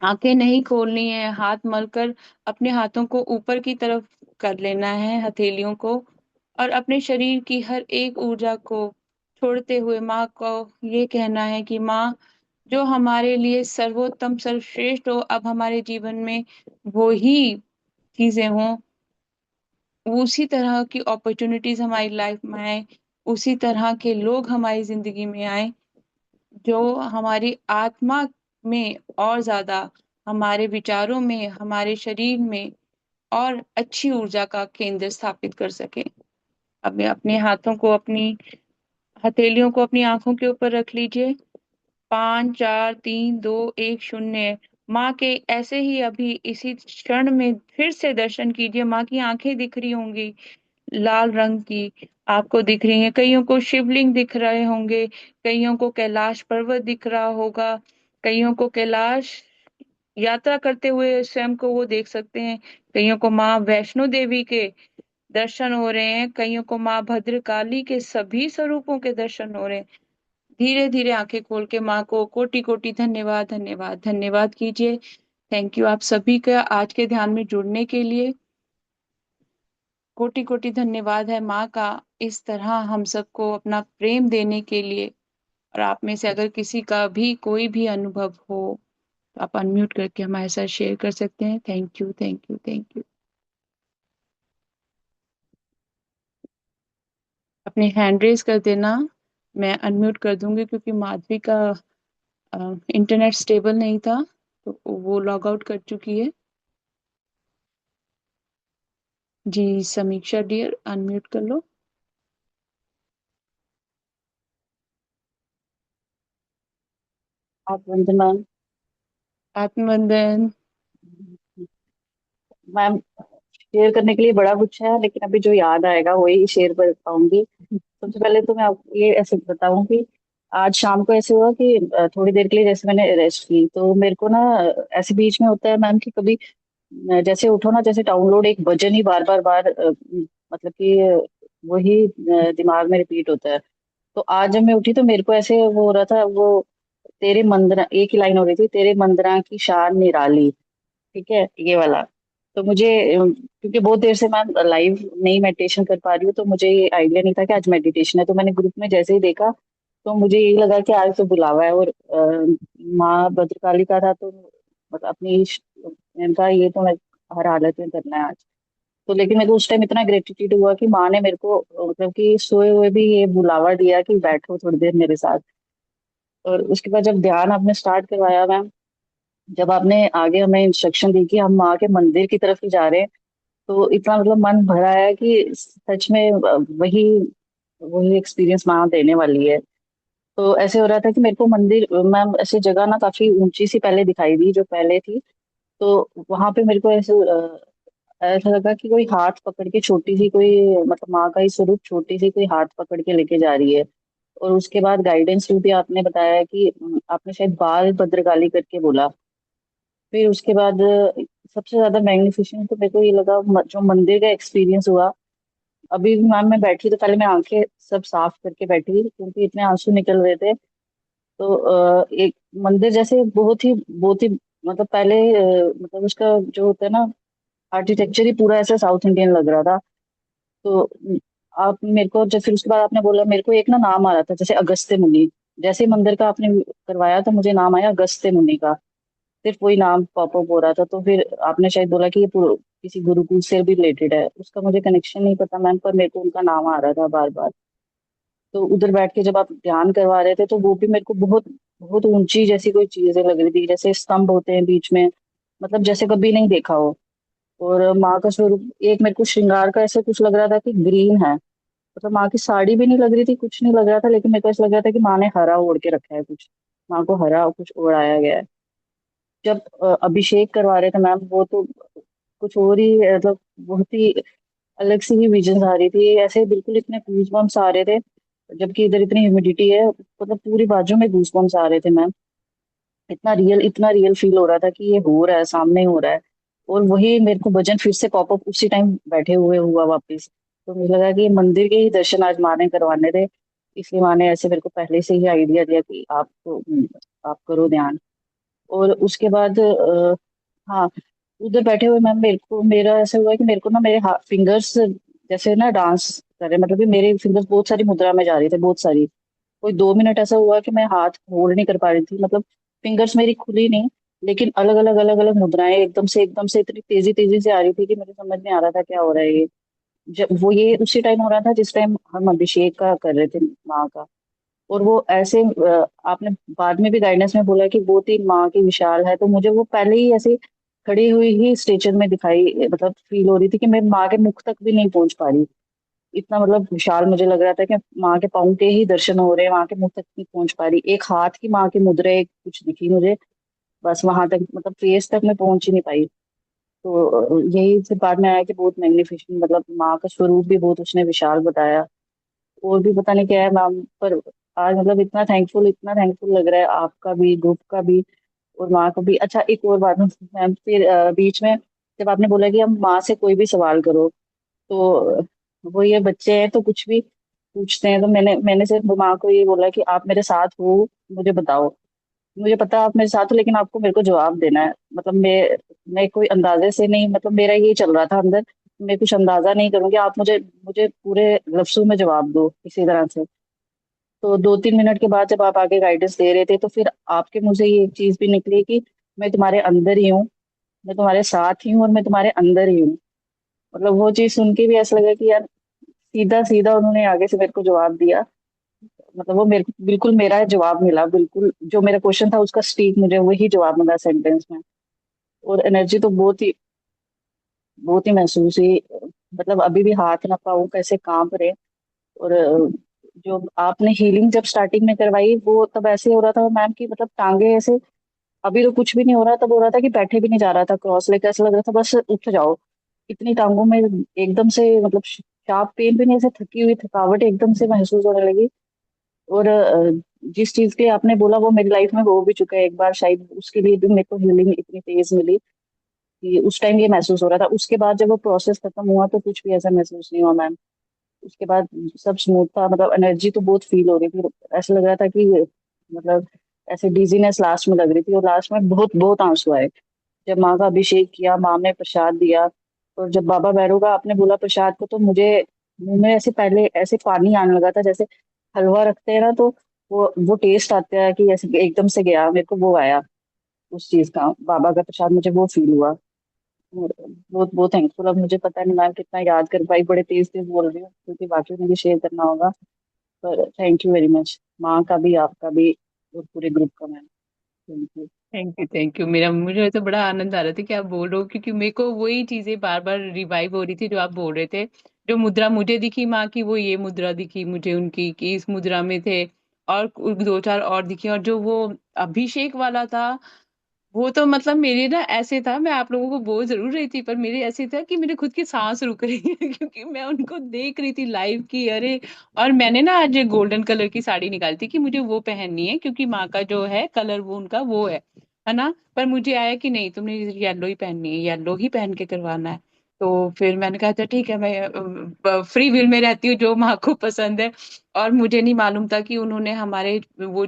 [SPEAKER 1] आंखें नहीं खोलनी है, हाथ मलकर अपने हाथों को ऊपर की तरफ कर लेना है, हथेलियों को, और अपने शरीर की हर एक ऊर्जा को छोड़ते हुए माँ को ये कहना है कि माँ, जो हमारे लिए सर्वोत्तम सर्वश्रेष्ठ हो अब हमारे जीवन में वो ही चीजें हों, उसी तरह की अपॉर्चुनिटीज हमारी लाइफ में आए, उसी तरह के लोग हमारी जिंदगी में आए जो हमारी आत्मा में और ज्यादा, हमारे विचारों में, हमारे शरीर में और अच्छी ऊर्जा का केंद्र स्थापित कर सके। अब अपने हाथों को, अपनी हथेलियों को अपनी आंखों के ऊपर रख लीजिए। 5 4 3 2 1 0। माँ के ऐसे ही अभी इसी क्षण में फिर से दर्शन कीजिए। माँ की आंखें दिख रही होंगी लाल रंग की, आपको दिख रही हैं। कईयों को शिवलिंग दिख रहे होंगे, कईयों को कैलाश पर्वत दिख रहा होगा, कईयों को कैलाश यात्रा करते हुए स्वयं को वो देख सकते हैं, कईयों को माँ वैष्णो देवी के दर्शन हो रहे हैं, कईयों को माँ भद्रकाली के सभी स्वरूपों के दर्शन हो रहे हैं। धीरे धीरे आंखें खोल के माँ को कोटि कोटि धन्यवाद धन्यवाद धन्यवाद कीजिए। थैंक यू आप सभी का आज के ध्यान में जुड़ने के लिए। कोटि कोटि धन्यवाद है माँ का इस तरह हम सबको अपना प्रेम देने के लिए। और आप में से अगर किसी का भी कोई भी अनुभव हो तो आप अनम्यूट करके हमारे साथ शेयर कर सकते हैं। Thank you thank you thank you. अपनी हैंड रेज कर देना, मैं अनम्यूट कर दूंगी क्योंकि माधवी का इंटरनेट स्टेबल नहीं था तो वो लॉग आउट कर चुकी है। जी समीक्षा डियर अनम्यूट कर लो।
[SPEAKER 2] आप वंदना
[SPEAKER 1] आत्मवंदन।
[SPEAKER 2] मैम, शेयर करने के लिए बड़ा कुछ है लेकिन अभी जो याद आएगा वही शेयर कर पाऊंगी। सबसे पहले तो मैं आपको ये ऐसे बताऊं कि आज शाम को ऐसे हुआ कि थोड़ी देर के लिए जैसे मैंने रेस्ट की तो मेरे को ना ऐसे बीच में होता है मैम कि कभी जैसे उठो ना, जैसे डाउनलोड एक भजन ही बार बार बार मतलब कि वही दिमाग में रिपीट होता है। तो आज जब मैं उठी तो मेरे को ऐसे वो हो रहा था, वो तेरे मंदरा एक ही लाइन हो रही थी, तेरे मंदरा की शान निराली। ठीक है, ये वाला। तो मुझे क्योंकि बहुत देर से मैं लाइव नहीं मेडिटेशन कर पा रही हूँ तो मुझे ये आइडिया नहीं था कि आज मेडिटेशन है, तो मैंने ग्रुप में जैसे ही देखा तो मुझे यही लगा कि आज तो बुलावा है और माँ भद्रकाली का था तो मतलब अपनी इनका ये तो मैं हर हालत में करना है आज। तो लेकिन मेरे को उस टाइम इतना ग्रेटिट्यूड हुआ कि माँ ने मेरे को मतलब कि सोए हुए भी ये बुलावा दिया कि बैठो थोड़ी देर मेरे साथ। और उसके बाद जब ध्यान आपने स्टार्ट करवाया मैम, जब आपने आगे हमें इंस्ट्रक्शन दी कि हम माँ के मंदिर की तरफ ही जा रहे हैं, तो इतना मतलब मन भरा है कि सच में वही वही एक्सपीरियंस माँ देने वाली है। तो ऐसे हो रहा था कि मेरे को मंदिर मैम ऐसी जगह ना काफी ऊंची सी पहले दिखाई दी जो पहले थी। तो वहां पे मेरे को ऐसे ऐसा लगा कि कोई हाथ पकड़ के छोटी सी कोई मतलब माँ का ही स्वरूप छोटी सी कोई हाथ पकड़ के लेके जा रही है। और उसके बाद गाइडेंस में भी आपने बताया कि आपने शायद बाल भद्रकाली करके बोला। फिर उसके बाद सबसे ज्यादा मैग्निफिसेंट तो मेरे को ये लगा जो मंदिर का एक्सपीरियंस हुआ। अभी भी मैम मैं बैठी तो पहले मैं आंखें सब साफ करके बैठी क्योंकि इतने आंसू निकल रहे थे। तो एक मंदिर जैसे बहुत ही मतलब पहले मतलब उसका जो होता है ना आर्किटेक्चर ही पूरा ऐसा साउथ इंडियन लग रहा था। तो आप मेरे को जब फिर उसके बाद आपने बोला मेरे को एक ना नाम आ रहा था जैसे अगस्त्य मुनि। जैसे ही मंदिर का आपने करवाया तो मुझे नाम आया अगस्त्य मुनि का। सिर्फ वही नाम पॉपअप हो रहा था तो फिर आपने शायद बोला कि ये किसी गुरुकुल से भी रिलेटेड है, उसका मुझे कनेक्शन नहीं पता मैम, पर मेरे को उनका नाम आ रहा था बार बार। तो उधर बैठ के जब आप ध्यान करवा रहे थे तो वो भी मेरे को बहुत बहुत ऊंची जैसी कोई चीजें लग रही थी, जैसे स्तंभ होते हैं बीच में, मतलब जैसे कभी नहीं देखा हो। और माँ का स्वरूप एक मेरे को श्रृंगार का ऐसे कुछ लग रहा था कि ग्रीन है। मतलब माँ की साड़ी भी नहीं लग रही थी, कुछ नहीं लग रहा था, लेकिन मेरे को ऐसा लग रहा था कि माँ ने हरा ओढ़ के रखा है कुछ, माँ को हरा कुछ ओढ़ाया गया है। जब अभिषेक करवा रहे थे मैम, वो तो कुछ और ही मतलब बहुत ही अलग सी ही विजन आ रही थी, ऐसे बिल्कुल इतने गूज बम्स आ रहे थे, जबकि इधर इतनी ह्यूमिडिटी है, मतलब पूरी बाजू में गूज बम्स आ रहे थे मैम। इतना रियल फील हो रहा था कि ये हो रहा है, सामने ही हो रहा है। और वही मेरे को भजन फिर से पॉपअप उसी टाइम बैठे हुए हुआ वापस। तो मुझे लगा कि ये मंदिर के ही दर्शन आज माँ ने करवाने थे, इसलिए माँ ने ऐसे मेरे को पहले से ही आइडिया दिया कि आप करो ध्यान। और उसके बाद हाँ, उधर बैठे हुए मैम मेरे को, मेरा ऐसा हुआ कि मेरे को ना मेरे हाथ फिंगर्स जैसे ना डांस कर रहे, मतलब कि मेरे फिंगर्स बहुत सारी मुद्रा में जा रही थे, बहुत सारी। कोई 2 मिनट ऐसा हुआ कि मैं हाथ होल्ड नहीं कर पा रही थी, मतलब फिंगर्स मेरी खुली नहीं, लेकिन अलग अलग मुद्राएं एकदम से इतनी तेजी तेजी से आ रही थी कि मुझे समझ नहीं आ रहा था क्या हो रहा है ये। जब वो ये उसी टाइम हो रहा था जिस टाइम हम अभिषेक का कर रहे थे माँ का। और वो ऐसे आपने बाद में भी गाइडेंस में बोला कि वो तीन माँ की विशाल है, तो मुझे वो पहले ही ऐसे खड़ी हुई ही स्टेचर में दिखाई, मतलब फील हो रही थी कि मैं माँ के मुख तक भी नहीं पहुंच पा रही। इतना मतलब विशाल मुझे लग रहा था कि माँ के पाँव के ही दर्शन हो रहे हैं, माँ के मुख तक नहीं पहुंच पा रही। एक हाथ की माँ की मुद्रा एक कुछ दिखी मुझे, बस वहां तक, मतलब फेस तक मैं पहुंच ही नहीं पाई। तो यही फिर बाद में आया कि बहुत मैग्निफिकेंट, मतलब माँ का स्वरूप भी बहुत उसने विशाल बताया। और भी पता नहीं क्या है मैम, पर आज मतलब इतना थैंकफुल लग रहा है, आपका भी, ग्रुप का भी, और माँ को भी। अच्छा, एक और बात मैम, फिर बीच में जब आपने बोला कि हम माँ से कोई भी सवाल करो, तो वो ये बच्चे हैं तो कुछ भी पूछते हैं, तो मैंने मैंने सिर्फ माँ को ये बोला कि आप मेरे साथ हो, मुझे बताओ। मुझे पता है आप मेरे साथ हो, लेकिन आपको मेरे को जवाब देना है। मतलब मैं कोई अंदाजे से नहीं, मतलब मेरा ये चल रहा था अंदर, मैं कुछ अंदाजा नहीं करूंगी, आप मुझे मुझे पूरे लफ्जों में जवाब दो किसी तरह से। तो 2-3 मिनट के बाद जब आप आगे गाइडेंस दे रहे थे, तो फिर आपके मुंह से ये एक चीज भी निकली कि मैं तुम्हारे अंदर ही हूँ, मैं तुम्हारे साथ ही हूँ, और मैं तुम्हारे अंदर ही हूँ। मतलब वो चीज सुन के भी ऐसा लगा कि यार सीधा सीधा उन्होंने आगे से मेरे को जवाब दिया। मतलब वो मेरे को बिल्कुल मेरा जवाब मिला, बिल्कुल जो मेरा क्वेश्चन था उसका स्टीक मुझे वही जवाब मिला सेंटेंस में। और एनर्जी तो बहुत ही महसूस हुई, मतलब अभी भी हाथ ना पाँव कैसे कांप रहे। और जो आपने हीलिंग जब स्टार्टिंग में करवाई, वो तब ऐसे हो रहा था मैम की, मतलब टांगे ऐसे, अभी तो कुछ भी नहीं हो रहा, तब हो रहा था कि बैठे भी नहीं जा रहा था क्रॉस लेकर, ऐसा लग रहा था बस उठ जाओ। इतनी टांगों में एकदम से, मतलब शार्प पेन भी नहीं, ऐसे थकी हुई थकावट एकदम से महसूस होने लगी। और जिस चीज के आपने बोला वो मेरी लाइफ में हो भी चुका है एक बार, शायद उसके लिए भी मेरे को हीलिंग इतनी तेज मिली कि उस टाइम ये महसूस हो रहा था। उसके बाद जब वो प्रोसेस खत्म हुआ तो कुछ भी ऐसा महसूस नहीं हुआ मैम। उसके बाद सब स्मूथ था, मतलब एनर्जी तो बहुत फील हो रही थी, ऐसा लग रहा था कि मतलब ऐसे डिजीनेस लास्ट में लग रही थी, और लास्ट में बहुत बहुत आंसू आए जब माँ का अभिषेक किया, माँ ने प्रसाद दिया। और जब बाबा भैरव का आपने बोला प्रसाद को, तो मुझे मुंह में ऐसे पहले ऐसे पानी आने लगा था, जैसे हलवा रखते हैं ना, तो वो टेस्ट आता है कि ऐसे एकदम से गया मेरे को, वो आया उस चीज का, बाबा का प्रसाद, मुझे वो फील हुआ। और बहुत बहुत थैंकफुल। अब मुझे पता नहीं मैम कितना याद कर पाई, बड़े तेज तेज बोल रही हूँ क्योंकि बाकी मुझे शेयर करना होगा। पर थैंक यू वेरी मच, माँ का भी, आपका भी, और पूरे ग्रुप का ma'am. Thank you.
[SPEAKER 1] Thank you. मेरा मुझे तो बड़ा आनंद आ रहा था कि आप बोल रहे हो, क्योंकि मेरे को वही चीजें बार बार रिवाइव हो रही थी जो आप बोल रहे थे। जो मुद्रा मुझे दिखी माँ की, वो ये मुद्रा दिखी मुझे उनकी, कि इस मुद्रा में थे। और दो चार और दिखी, और जो वो अभिषेक वाला था, वो तो मतलब मेरे ना ऐसे था, मैं आप लोगों को बोल जरूर रही थी, पर मेरे ऐसे था कि मेरे खुद की सांस रुक रही है क्योंकि मैं उनको देख रही थी लाइव की, अरे। और मैंने ना आज गोल्डन कलर की साड़ी निकाली थी कि मुझे वो पहननी है, क्योंकि माँ का जो है कलर वो उनका वो है ना। पर मुझे आया कि नहीं, तुमने येलो ही पहननी है, येलो ही पहन के करवाना है। तो फिर मैंने कहा था ठीक है, मैं फ्री विल में रहती हूँ, जो माँ को पसंद है। और मुझे नहीं मालूम था कि उन्होंने हमारे वो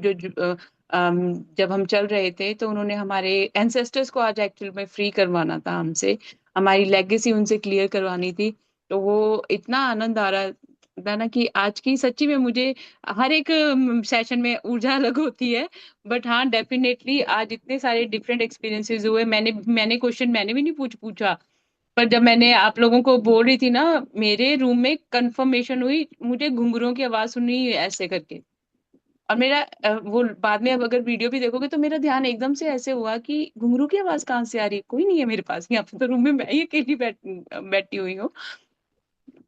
[SPEAKER 1] जब हम चल रहे थे, तो उन्होंने हमारे एंसेस्टर्स को आज एक्चुअल में फ्री करवाना था हमसे, हमारी लेगेसी उनसे क्लियर करवानी थी। तो वो इतना आनंद आ रहा था ना कि आज की सच्ची में मुझे हर एक सेशन में ऊर्जा अलग होती है। बट हाँ, डेफिनेटली आज इतने सारे डिफरेंट एक्सपीरियंसेस हुए, मैंने क्वेश्चन मैंने भी नहीं पूछा। पर जब मैंने आप लोगों को बोल रही थी ना, मेरे रूम में कंफर्मेशन हुई, मुझे घुंघरुओं की आवाज सुनी ऐसे करके। और मेरा वो बाद में अब अगर वीडियो भी देखोगे, तो मेरा ध्यान एकदम से ऐसे हुआ कि घुंघरू की आवाज कहाँ से आ रही है, कोई नहीं है मेरे पास, यहाँ पे तो रूम में मैं ही अकेली बैठी हुई हूँ।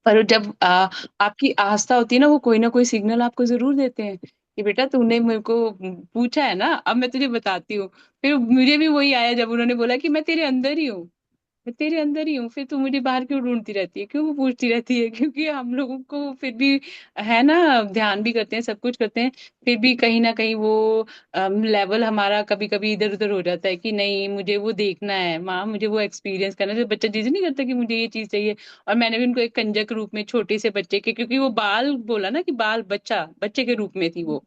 [SPEAKER 1] पर जब आपकी आस्था होती है ना, वो कोई ना कोई सिग्नल आपको जरूर देते हैं कि बेटा तूने मेरे को पूछा है ना, अब मैं तुझे बताती हूँ। फिर मुझे भी वही आया जब उन्होंने बोला कि मैं तेरे अंदर ही हूँ, मैं तेरे अंदर ही हूँ, फिर तू मुझे बाहर क्यों ढूंढती रहती है, क्यों पूछती रहती है? क्योंकि हम लोगों को फिर भी है ना, ध्यान भी करते हैं, सब कुछ करते हैं, फिर भी कहीं ना कहीं वो लेवल हमारा कभी कभी इधर उधर हो जाता है कि नहीं मुझे वो देखना है माँ, मुझे वो एक्सपीरियंस करना है। जैसे बच्चा जिद नहीं करता कि मुझे ये चीज चाहिए। और मैंने भी उनको एक कंजक रूप में छोटे से बच्चे के, क्योंकि वो बाल बोला ना कि बाल बच्चा बच्चे के रूप में थी वो,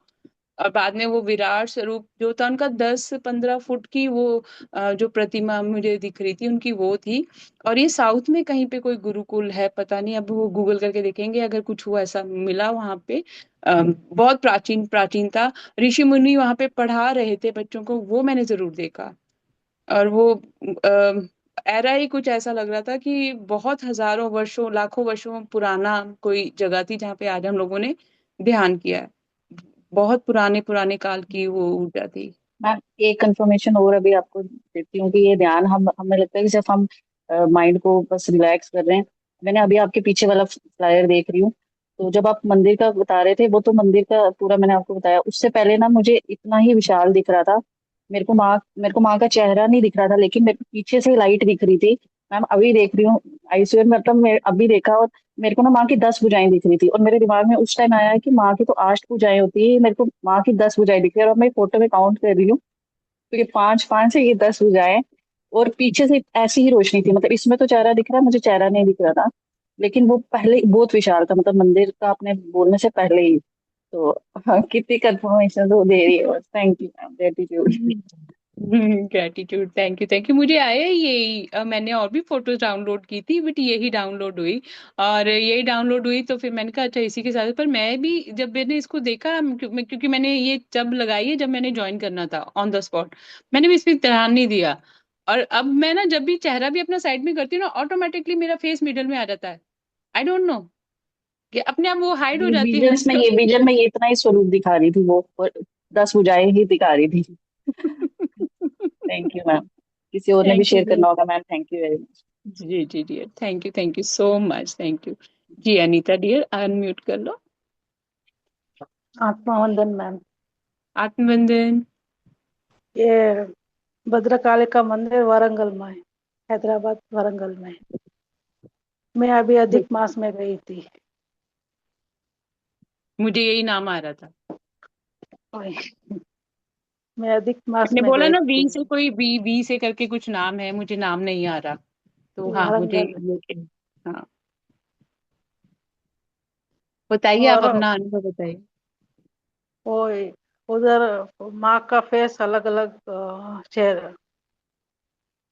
[SPEAKER 1] और बाद में वो विराट स्वरूप जो था उनका 10-15 फुट की वो जो प्रतिमा मुझे दिख रही थी उनकी वो थी। और ये साउथ में कहीं पे कोई गुरुकुल है पता नहीं, अब वो गूगल करके देखेंगे अगर कुछ हुआ ऐसा मिला वहां पे। बहुत प्राचीन प्राचीन था, ऋषि मुनि वहां पे पढ़ा रहे थे बच्चों को, वो मैंने जरूर देखा। और वो एरा ही कुछ ऐसा लग रहा था कि बहुत हजारों वर्षों लाखों वर्षों पुराना कोई जगह थी जहाँ पे आज हम लोगों ने ध्यान किया है। बहुत पुराने पुराने काल की वो ऊर्जा थी।
[SPEAKER 2] मैम एक कंफर्मेशन और अभी आपको देती हूँ कि ये ध्यान हम हमें लगता है कि सिर्फ हम माइंड को बस रिलैक्स कर रहे हैं। मैंने अभी आपके पीछे वाला फ्लायर देख रही हूँ, तो जब आप मंदिर का बता रहे थे वो तो मंदिर का पूरा मैंने आपको बताया, उससे पहले ना मुझे इतना ही विशाल दिख रहा था। मेरे को माँ का चेहरा नहीं दिख रहा था, लेकिन मेरे को पीछे से लाइट दिख रही थी। मैम अभी देख रही हूँ, आई स्वेयर, मतलब मैं अभी देखा, और मेरे को ना माँ की 10 भुजाएं दिख रही थी, और मेरे दिमाग में उस टाइम आया कि माँ की तो 8 भुजाएं होती है, मेरे को माँ की 10 भुजाएं दिख रही है, और मैं फोटो में काउंट कर रही हूँ, तो ये 5 5 है, ये 10 भुजाएं। और पीछे से ऐसी ही रोशनी थी, मतलब इसमें तो चेहरा दिख रहा है, मुझे चेहरा नहीं दिख रहा था, लेकिन वो पहले बहुत विशाल था, मतलब मंदिर का आपने बोलने से पहले ही। तो हाँ, कितनी कंफर्मेशन तो दे रही है, thank you ma'am, gratitude.
[SPEAKER 1] Gratitude, thank you. मुझे आया यही मैंने और भी फोटोज डाउनलोड की थी बट यही डाउनलोड हुई। और यही डाउनलोड हुई तो फिर मैंने कहा अच्छा इसी के साथ। पर मैं भी जब मैंने इसको देखा क्योंकि मैंने ये जब लगाई है जब मैंने ज्वाइन करना था ऑन द स्पॉट, मैंने भी इस पे ध्यान नहीं दिया। और अब मैं ना जब भी चेहरा भी अपना साइड में करती हूँ ना ऑटोमेटिकली मेरा फेस मिडल में आ जाता है। आई डोंट नो कि अपने आप वो हाइड हो जाती है तो।
[SPEAKER 2] ये विजन में ये इतना ही स्वरूप दिखा रही थी वो, और 10 भुजाएं ही दिखा रही थी। थैंक यू मैम, किसी और ने भी
[SPEAKER 1] थैंक
[SPEAKER 2] शेयर
[SPEAKER 1] यू।
[SPEAKER 2] करना होगा ma'am, thank you very much.
[SPEAKER 1] जी जी dear, thank you so much, thank you. जी अनीता डियर अनम्यूट कर लो।
[SPEAKER 3] आत्मा वंदन मैम।
[SPEAKER 1] आत्मबंधन।
[SPEAKER 3] ये भद्रकालिका मंदिर वारंगल में है, हैदराबाद वारंगल में। मैं अभी अधिक मास में गई थी।
[SPEAKER 1] मुझे यही नाम आ रहा था।
[SPEAKER 3] ओए, मैं अधिक मास
[SPEAKER 1] आपने
[SPEAKER 3] में
[SPEAKER 1] बोला
[SPEAKER 3] गई
[SPEAKER 1] ना
[SPEAKER 3] थी
[SPEAKER 1] वी से, कोई वी से करके कुछ नाम है, मुझे नाम नहीं आ रहा। तो हाँ मुझे
[SPEAKER 3] वारंगल।
[SPEAKER 1] ये, हाँ बताइए, आप
[SPEAKER 3] और
[SPEAKER 1] अपना अनुभव बताइए।
[SPEAKER 3] ओए, उधर माँ का फेस अलग अलग, चेहरा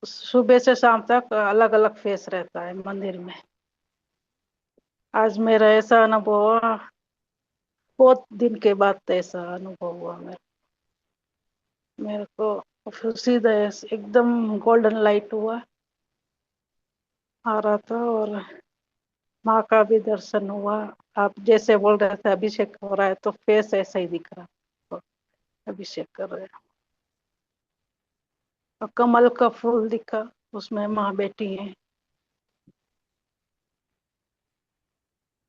[SPEAKER 3] सुबह से शाम तक अलग अलग फेस रहता है मंदिर में। आज मेरा ऐसा अनुभव हुआ, बहुत दिन के बाद ऐसा अनुभव हुआ मेरे को सीधा एकदम गोल्डन लाइट हुआ आ रहा था, और माँ का भी दर्शन हुआ। आप जैसे बोल रहे थे अभिषेक हो रहा है, तो फेस ऐसा ही दिख रहा, तो अभिषेक कर रहे हैं। और कमल का फूल दिखा, उसमें माँ बैठी है,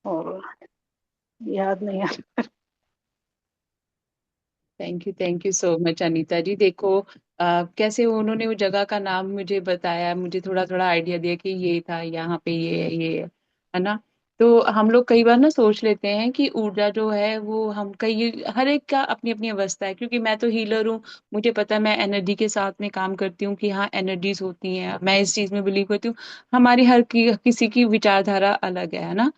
[SPEAKER 3] और याद नहीं आ
[SPEAKER 1] thank you so much Anita ji. देखो कैसे उन्होंने वो जगह का नाम मुझे बताया, मुझे थोड़ा थोड़ा आइडिया दिया कि ये था यहाँ पे, ये है ना। तो हम लोग कई बार ना सोच लेते हैं कि ऊर्जा जो है वो हम कई, हर एक का अपनी अपनी अवस्था है, क्योंकि मैं तो हीलर हूँ, मुझे पता है, मैं एनर्जी के साथ में काम करती हूँ कि हाँ एनर्जीज होती हैं, मैं इस चीज में बिलीव करती हूँ। हमारी किसी की विचारधारा अलग है ना।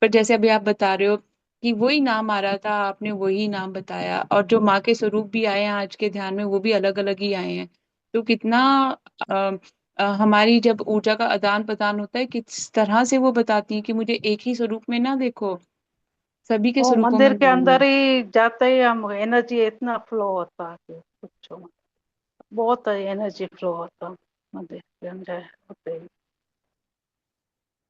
[SPEAKER 1] पर जैसे अभी आप बता रहे हो कि वही नाम आ रहा था, आपने वही नाम बताया, और जो माँ के स्वरूप भी आए हैं आज के ध्यान में वो भी अलग अलग ही आए हैं। तो कितना अ, हमारी जब ऊर्जा का आदान प्रदान होता है किस तरह से वो बताती है कि मुझे एक ही स्वरूप में ना देखो, सभी के
[SPEAKER 3] वो
[SPEAKER 1] स्वरूपों
[SPEAKER 3] मंदिर
[SPEAKER 1] में
[SPEAKER 3] के
[SPEAKER 1] देखो।
[SPEAKER 3] अंदर ही जाते ही हम एनर्जी इतना फ्लो होता है कि कुछ मत। बहुत एनर्जी फ्लो होता मंदिर के अंदर होते ही।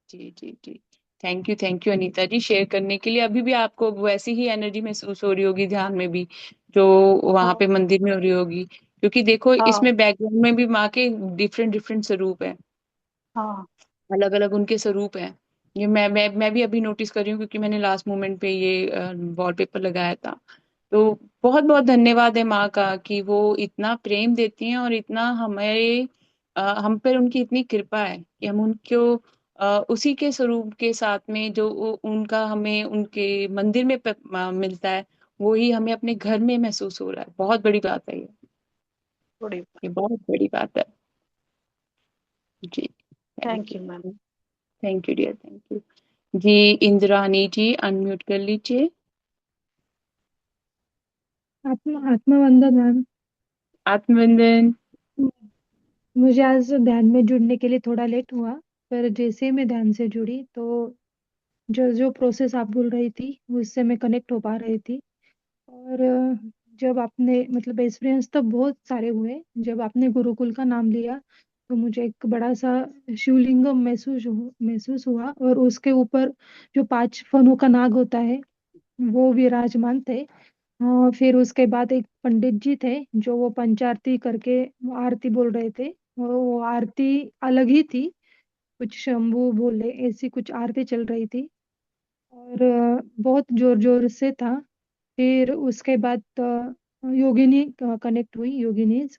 [SPEAKER 1] जी जी जी। Thank you Anita ji share करने के लिए। अभी भी आपको वैसी ही एनर्जी महसूस हो रही होगी ध्यान में भी जो वहां पे
[SPEAKER 3] हाँ
[SPEAKER 1] मंदिर में हो रही होगी, क्योंकि देखो
[SPEAKER 3] हाँ
[SPEAKER 1] इसमें बैकग्राउंड में भी माँ के डिफरेंट डिफरेंट स्वरूप है,
[SPEAKER 3] हाँ।
[SPEAKER 1] अलग अलग उनके स्वरूप हैं। ये मैं भी अभी नोटिस कर रही हूँ, क्योंकि मैंने लास्ट मोमेंट पे ये वॉलपेपर लगाया था। तो बहुत बहुत धन्यवाद है माँ का कि वो इतना प्रेम देती हैं, और इतना हमारे हम पर उनकी इतनी कृपा है कि हम उनको उसी के स्वरूप के साथ में जो उनका हमें उनके मंदिर में मिलता है, वो ही हमें अपने घर में महसूस हो रहा है। बहुत बड़ी बात है
[SPEAKER 3] थोड़ी।
[SPEAKER 1] ये बहुत बड़ी बात है। जी, thank
[SPEAKER 3] thank you ma'am.
[SPEAKER 1] You. Thank you dear, thank you. जी, इंद्रानी जी अनम्यूट कर लीजिए।
[SPEAKER 4] आत्मवंदन मैम।
[SPEAKER 1] आत्मवंदन।
[SPEAKER 4] मुझे आज ध्यान में जुड़ने के लिए थोड़ा लेट हुआ, पर जैसे ही मैं ध्यान से जुड़ी तो जो जो प्रोसेस आप बोल रही थी उससे मैं कनेक्ट हो पा रही थी। और जब आपने मतलब एक्सपीरियंस तो बहुत सारे हुए, जब आपने गुरुकुल का नाम लिया तो मुझे एक बड़ा सा शिवलिंगम महसूस हुआ, और उसके ऊपर जो 5 फनों का नाग होता है वो विराजमान थे। फिर उसके बाद एक पंडित जी थे जो वो पंचारती करके वो आरती बोल रहे थे, और वो आरती अलग ही थी, कुछ शंभू बोले ऐसी कुछ आरती चल रही थी, और बहुत जोर जोर से था। फिर उसके बाद योगिनी कनेक्ट हुई, योगिनीज।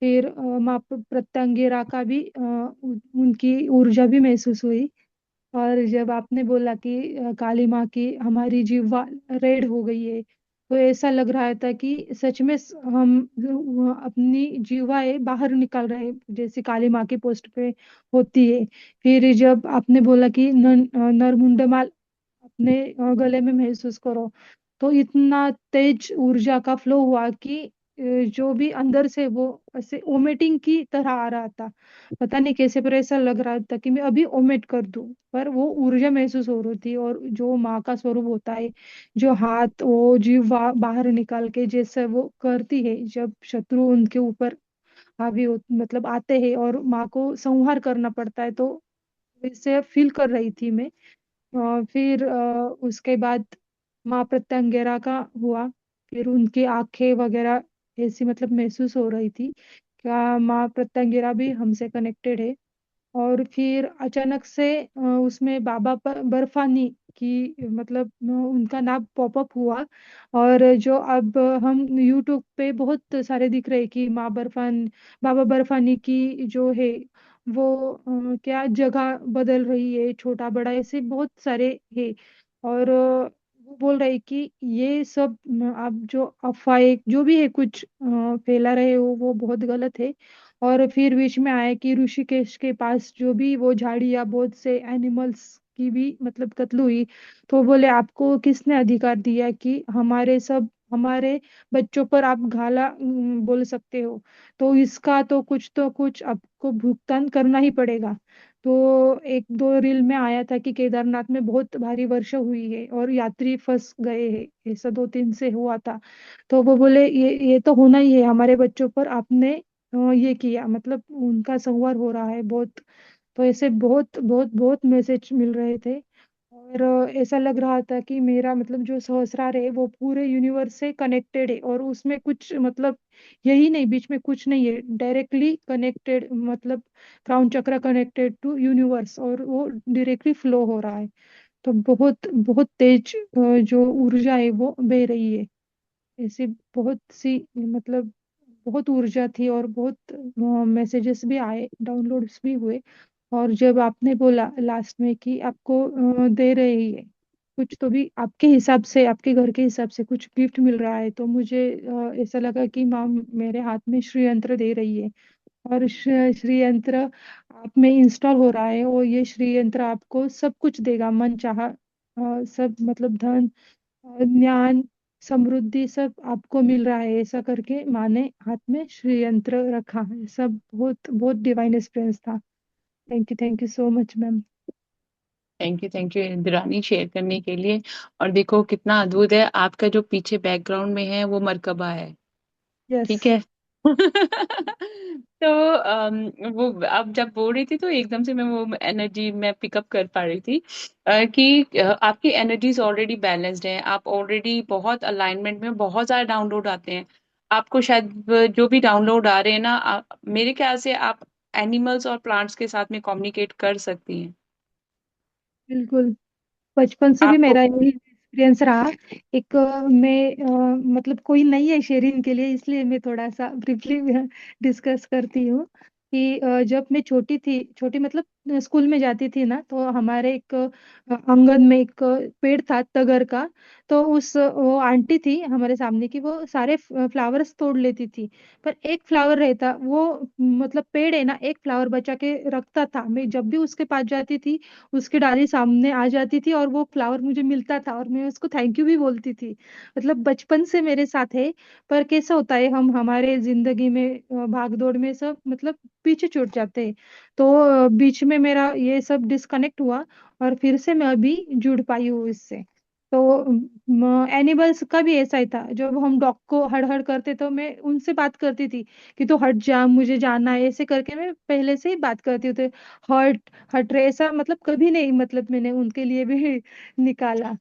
[SPEAKER 4] फिर माँ प्रत्यंगिरा का भी उनकी ऊर्जा भी महसूस हुई। और जब आपने बोला कि काली माँ की हमारी जीवा रेड हो गई है, तो ऐसा लग रहा था कि सच में हम अपनी जीवाएं बाहर निकाल रहे हैं, जैसे काली माँ की पोस्ट पे होती है। फिर जब आपने बोला कि नरमुंडमाल अपने गले में महसूस करो, तो इतना तेज ऊर्जा का फ्लो हुआ कि जो भी अंदर से वो ऐसे ओमेटिंग की तरह आ रहा था। पता नहीं कैसे, पर ऐसा लग रहा था कि मैं अभी ओमेट कर दूं, पर वो ऊर्जा महसूस हो रही थी। और जो माँ का स्वरूप होता है, जो हाथ वो जीव बाहर निकाल के जैसे वो करती है जब शत्रु उनके ऊपर हावी हो मतलब आते हैं और माँ को संहार करना पड़ता है, तो वैसे फील कर रही थी मैं। फिर उसके बाद माँ प्रत्यंगिरा का हुआ। फिर उनकी आंखें वगैरह ऐसी मतलब महसूस हो रही थी, क्या माँ प्रत्यंगिरा भी हमसे कनेक्टेड है। और फिर अचानक से उसमें बाबा बर्फानी की मतलब उनका नाम पॉपअप हुआ। और जो अब हम यूट्यूब पे बहुत सारे दिख रहे हैं कि माँ बर्फान बाबा बर्फानी की जो है वो क्या जगह बदल रही है, छोटा बड़ा ऐसे बहुत सारे है। और वो बोल रहे कि ये सब आप जो अफवाहें जो भी है कुछ फैला रहे हो वो बहुत गलत है। और फिर बीच में आया कि ऋषिकेश के पास जो भी वो झाड़ियाँ बहुत से एनिमल्स की भी मतलब कत्ल हुई, तो बोले आपको किसने अधिकार दिया कि हमारे बच्चों पर आप घाला बोल सकते हो। तो इसका तो कुछ आपको भुगतान करना ही पड़ेगा। तो एक दो रील में आया था कि केदारनाथ में बहुत भारी वर्षा हुई है और यात्री फंस गए हैं, ऐसा 2 3 से हुआ था। तो वो बोले ये तो होना ही है हमारे बच्चों पर, आपने ये किया मतलब उनका संवार हो रहा है बहुत। तो ऐसे बहुत बहुत बहुत मैसेज मिल रहे थे। और ऐसा लग रहा था कि मेरा मतलब जो सहस्रार है वो पूरे यूनिवर्स से कनेक्टेड है, और उसमें कुछ मतलब यही नहीं, बीच में कुछ नहीं है, डायरेक्टली कनेक्टेड मतलब क्राउन चक्र कनेक्टेड टू यूनिवर्स, और वो डायरेक्टली फ्लो हो रहा है। तो बहुत बहुत तेज जो ऊर्जा है वो बह रही है। ऐसी बहुत सी मतलब बहुत ऊर्जा थी, और बहुत मैसेजेस भी आए, डाउनलोड्स भी हुए। और जब आपने बोला लास्ट में कि आपको दे रहे ही है कुछ, तो भी आपके हिसाब से आपके घर के हिसाब से कुछ गिफ्ट मिल रहा है, तो मुझे ऐसा लगा कि माँ मेरे हाथ में श्री यंत्र दे रही है। और श्री यंत्र आप में इंस्टॉल हो रहा है, और ये श्री यंत्र आपको सब कुछ देगा, मन चाहा सब मतलब धन ज्ञान समृद्धि सब आपको मिल रहा है, ऐसा करके माँ ने हाथ में श्री यंत्र रखा है। सब बहुत बहुत डिवाइन एक्सपीरियंस था। Thank you so much ma'am.
[SPEAKER 1] Thank you Indrani share करने के लिए। और देखो कितना अद्भुत है, आपका जो पीछे बैकग्राउंड में है वो मरकबा है।
[SPEAKER 4] यस।
[SPEAKER 1] ठीक है। तो वो अब जब बोल रही थी तो एकदम से मैं वो एनर्जी मैं पिकअप कर पा रही थी, कि आपकी एनर्जीज ऑलरेडी बैलेंस्ड हैं, आप ऑलरेडी बहुत अलाइनमेंट में, बहुत सारे डाउनलोड आते हैं आपको शायद। जो भी डाउनलोड आ रहे हैं ना, मेरे ख्याल से आप एनिमल्स और प्लांट्स के साथ में कम्युनिकेट कर सकती हैं।
[SPEAKER 4] बिल्कुल। बचपन से भी
[SPEAKER 1] आपको
[SPEAKER 4] मेरा यही एक्सपीरियंस रहा। एक मैं मतलब कोई नहीं है शेयरिंग के लिए, इसलिए मैं थोड़ा सा ब्रीफली डिस्कस करती हूँ कि जब मैं छोटी थी, छोटी मतलब स्कूल में जाती थी ना, तो हमारे एक आंगन में एक पेड़ था तगर का। तो उस वो आंटी थी हमारे सामने की, वो सारे फ्लावर्स तोड़ लेती थी। पर एक फ्लावर रहता वो, मतलब पेड़ है ना, एक फ्लावर बचा के रखता था। मैं जब भी उसके पास जाती थी, उसकी डाली सामने आ जाती थी और वो फ्लावर मुझे मिलता था और मैं उसको थैंक यू भी बोलती थी। मतलब बचपन से मेरे साथ है। पर कैसा होता है, हम हमारे जिंदगी में भाग दौड़ में सब मतलब पीछे छूट जाते हैं। तो बीच में मेरा ये सब डिस्कनेक्ट हुआ और फिर से मैं अभी जुड़ पाई हूँ इससे। तो एनिमल्स का भी ऐसा ही था, जब हम डॉग को हड़ हड़ करते तो मैं उनसे बात करती थी कि तो हट जा, मुझे जाना है, ऐसे करके मैं पहले से ही बात करती हूँ। हर्ट हर्ट रहे ऐसा मतलब कभी नहीं, मतलब मैंने उनके लिए भी निकाला।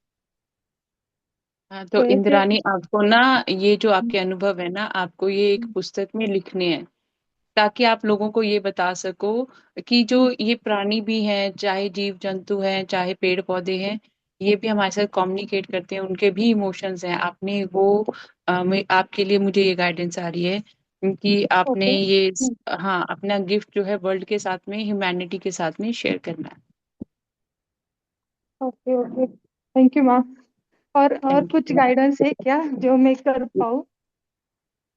[SPEAKER 1] हाँ,
[SPEAKER 4] तो
[SPEAKER 1] तो
[SPEAKER 4] ऐसे।
[SPEAKER 1] इंद्रानी आपको ना, ये जो आपके अनुभव है ना, आपको ये एक पुस्तक में लिखने हैं, ताकि आप लोगों को ये बता सको कि जो ये प्राणी भी हैं, चाहे जीव जंतु हैं, चाहे पेड़ पौधे हैं, ये भी हमारे साथ कम्युनिकेट करते हैं, उनके भी इमोशंस हैं। आपने वो आपके लिए मुझे ये गाइडेंस आ रही है क्योंकि आपने
[SPEAKER 4] ओके।
[SPEAKER 1] ये हाँ, अपना गिफ्ट जो है वर्ल्ड के साथ में, ह्यूमैनिटी के साथ में शेयर करना है।
[SPEAKER 4] Okay okay, thank you ma'am. और
[SPEAKER 1] थैंक
[SPEAKER 4] कुछ
[SPEAKER 1] यू।
[SPEAKER 4] गाइडेंस है क्या जो मैं कर पाऊँ?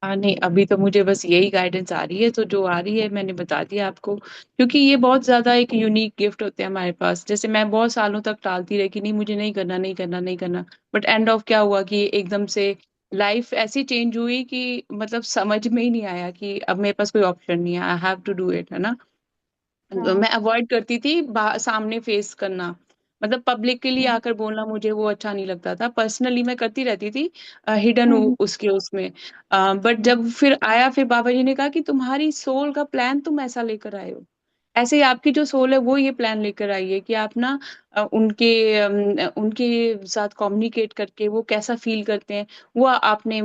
[SPEAKER 1] हाँ नहीं, अभी तो मुझे बस यही गाइडेंस आ रही है, तो जो आ रही है मैंने बता दिया आपको, क्योंकि ये बहुत ज्यादा एक यूनिक गिफ्ट होते हैं हमारे पास। जैसे मैं बहुत सालों तक टालती रही कि नहीं, मुझे नहीं करना, नहीं करना, नहीं करना, बट एंड ऑफ क्या हुआ कि एकदम से लाइफ ऐसी चेंज हुई कि मतलब समझ में ही नहीं आया कि अब मेरे पास कोई ऑप्शन नहीं है, I have to do it, है ना।
[SPEAKER 4] हाँ।
[SPEAKER 1] मैं अवॉइड करती थी सामने फेस करना, मतलब पब्लिक के लिए
[SPEAKER 4] हम्म
[SPEAKER 1] आकर बोलना मुझे वो अच्छा नहीं लगता था। पर्सनली मैं करती रहती थी, हिडन
[SPEAKER 4] हम्म
[SPEAKER 1] उसके उसमें। बट
[SPEAKER 4] हम्म।
[SPEAKER 1] जब फिर आया, फिर बाबा जी ने कहा कि तुम्हारी सोल का प्लान तुम ऐसा लेकर आए हो, ऐसे ही आपकी जो सोल है वो ये प्लान लेकर आई है कि आप ना उनके साथ कम्युनिकेट करके वो कैसा फील करते हैं वो आपने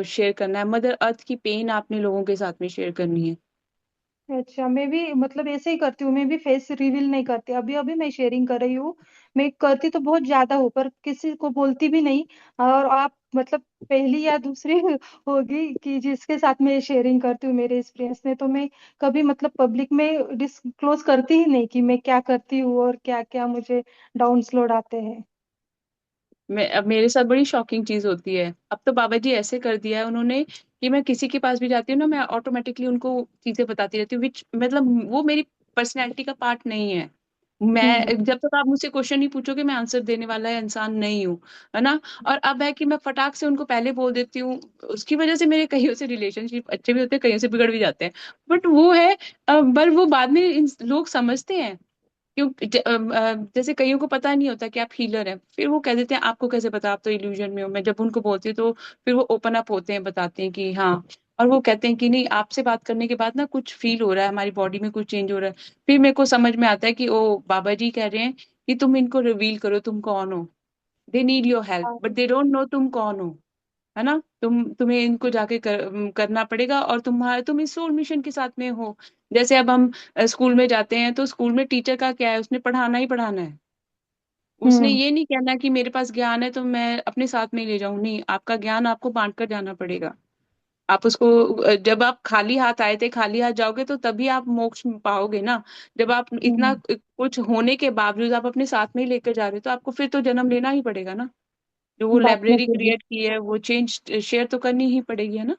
[SPEAKER 1] शेयर करना है। मदर अर्थ की पेन आपने लोगों के साथ में शेयर करनी है।
[SPEAKER 4] अच्छा, मैं भी मतलब ऐसे ही करती हूँ। मैं भी फेस रिवील नहीं करती, अभी अभी मैं शेयरिंग कर रही हूँ। मैं करती तो बहुत ज्यादा हूँ पर किसी को बोलती भी नहीं। और आप मतलब पहली या दूसरी होगी कि जिसके साथ मैं शेयरिंग करती हूँ मेरे एक्सपीरियंस में। तो मैं कभी मतलब पब्लिक में डिस्क्लोज करती ही नहीं कि मैं क्या करती हूँ और क्या क्या मुझे डाउनलोड आते हैं।
[SPEAKER 1] अब मेरे साथ बड़ी शॉकिंग चीज होती है, अब तो बाबा जी ऐसे कर दिया है उन्होंने कि मैं किसी के पास भी जाती हूँ ना, मैं ऑटोमेटिकली उनको चीजें बताती रहती हूँ, विच मतलब वो मेरी पर्सनैलिटी का पार्ट नहीं है।
[SPEAKER 4] हम्म
[SPEAKER 1] मैं जब तक आप मुझसे क्वेश्चन नहीं पूछोगे, मैं आंसर देने वाला है इंसान नहीं हूँ, है ना। और अब है कि मैं फटाक से उनको पहले बोल देती हूँ, उसकी वजह से मेरे कईयों से रिलेशनशिप अच्छे भी होते हैं, कईयों से बिगड़ भी जाते हैं। बट वो है, पर वो बाद में लोग समझते हैं। क्यों जैसे कईयों को पता नहीं होता कि आप हीलर हैं, फिर वो कह देते हैं आपको कैसे पता, आप तो इल्यूजन में हो। मैं जब उनको बोलती हूँ तो फिर वो ओपन अप होते हैं, बताते हैं कि हाँ। और वो कहते हैं कि नहीं, आपसे बात करने के बाद ना कुछ फील हो रहा है, हमारी बॉडी में कुछ चेंज हो रहा है। फिर मेरे को समझ में आता है कि ओ बाबा जी कह रहे हैं कि तुम इनको रिवील करो, तुम कौन हो। They need your help but they don't know तुम कौन हो, है ना। तुम्हें इनको जाके करना पड़ेगा, और तुम इस सोल मिशन के साथ में हो। जैसे अब हम स्कूल में जाते हैं, तो स्कूल में टीचर का क्या है, उसने पढ़ाना ही पढ़ाना है। उसने
[SPEAKER 4] हम्म।
[SPEAKER 1] ये नहीं कहना कि मेरे पास ज्ञान है तो मैं अपने साथ में ही ले जाऊं, नहीं, आपका ज्ञान आपको बांट कर जाना पड़ेगा। आप उसको जब आप खाली हाथ आए थे, खाली हाथ जाओगे तो तभी आप मोक्ष पाओगे ना। जब आप इतना
[SPEAKER 4] हम्म।
[SPEAKER 1] कुछ होने के बावजूद आप अपने साथ में ही लेकर जा रहे हो, तो आपको फिर तो जन्म लेना ही पड़ेगा ना। जो वो
[SPEAKER 4] बात में
[SPEAKER 1] लाइब्रेरी
[SPEAKER 4] तो है।
[SPEAKER 1] क्रिएट की है, वो चेंज शेयर तो करनी ही पड़ेगी, है ना।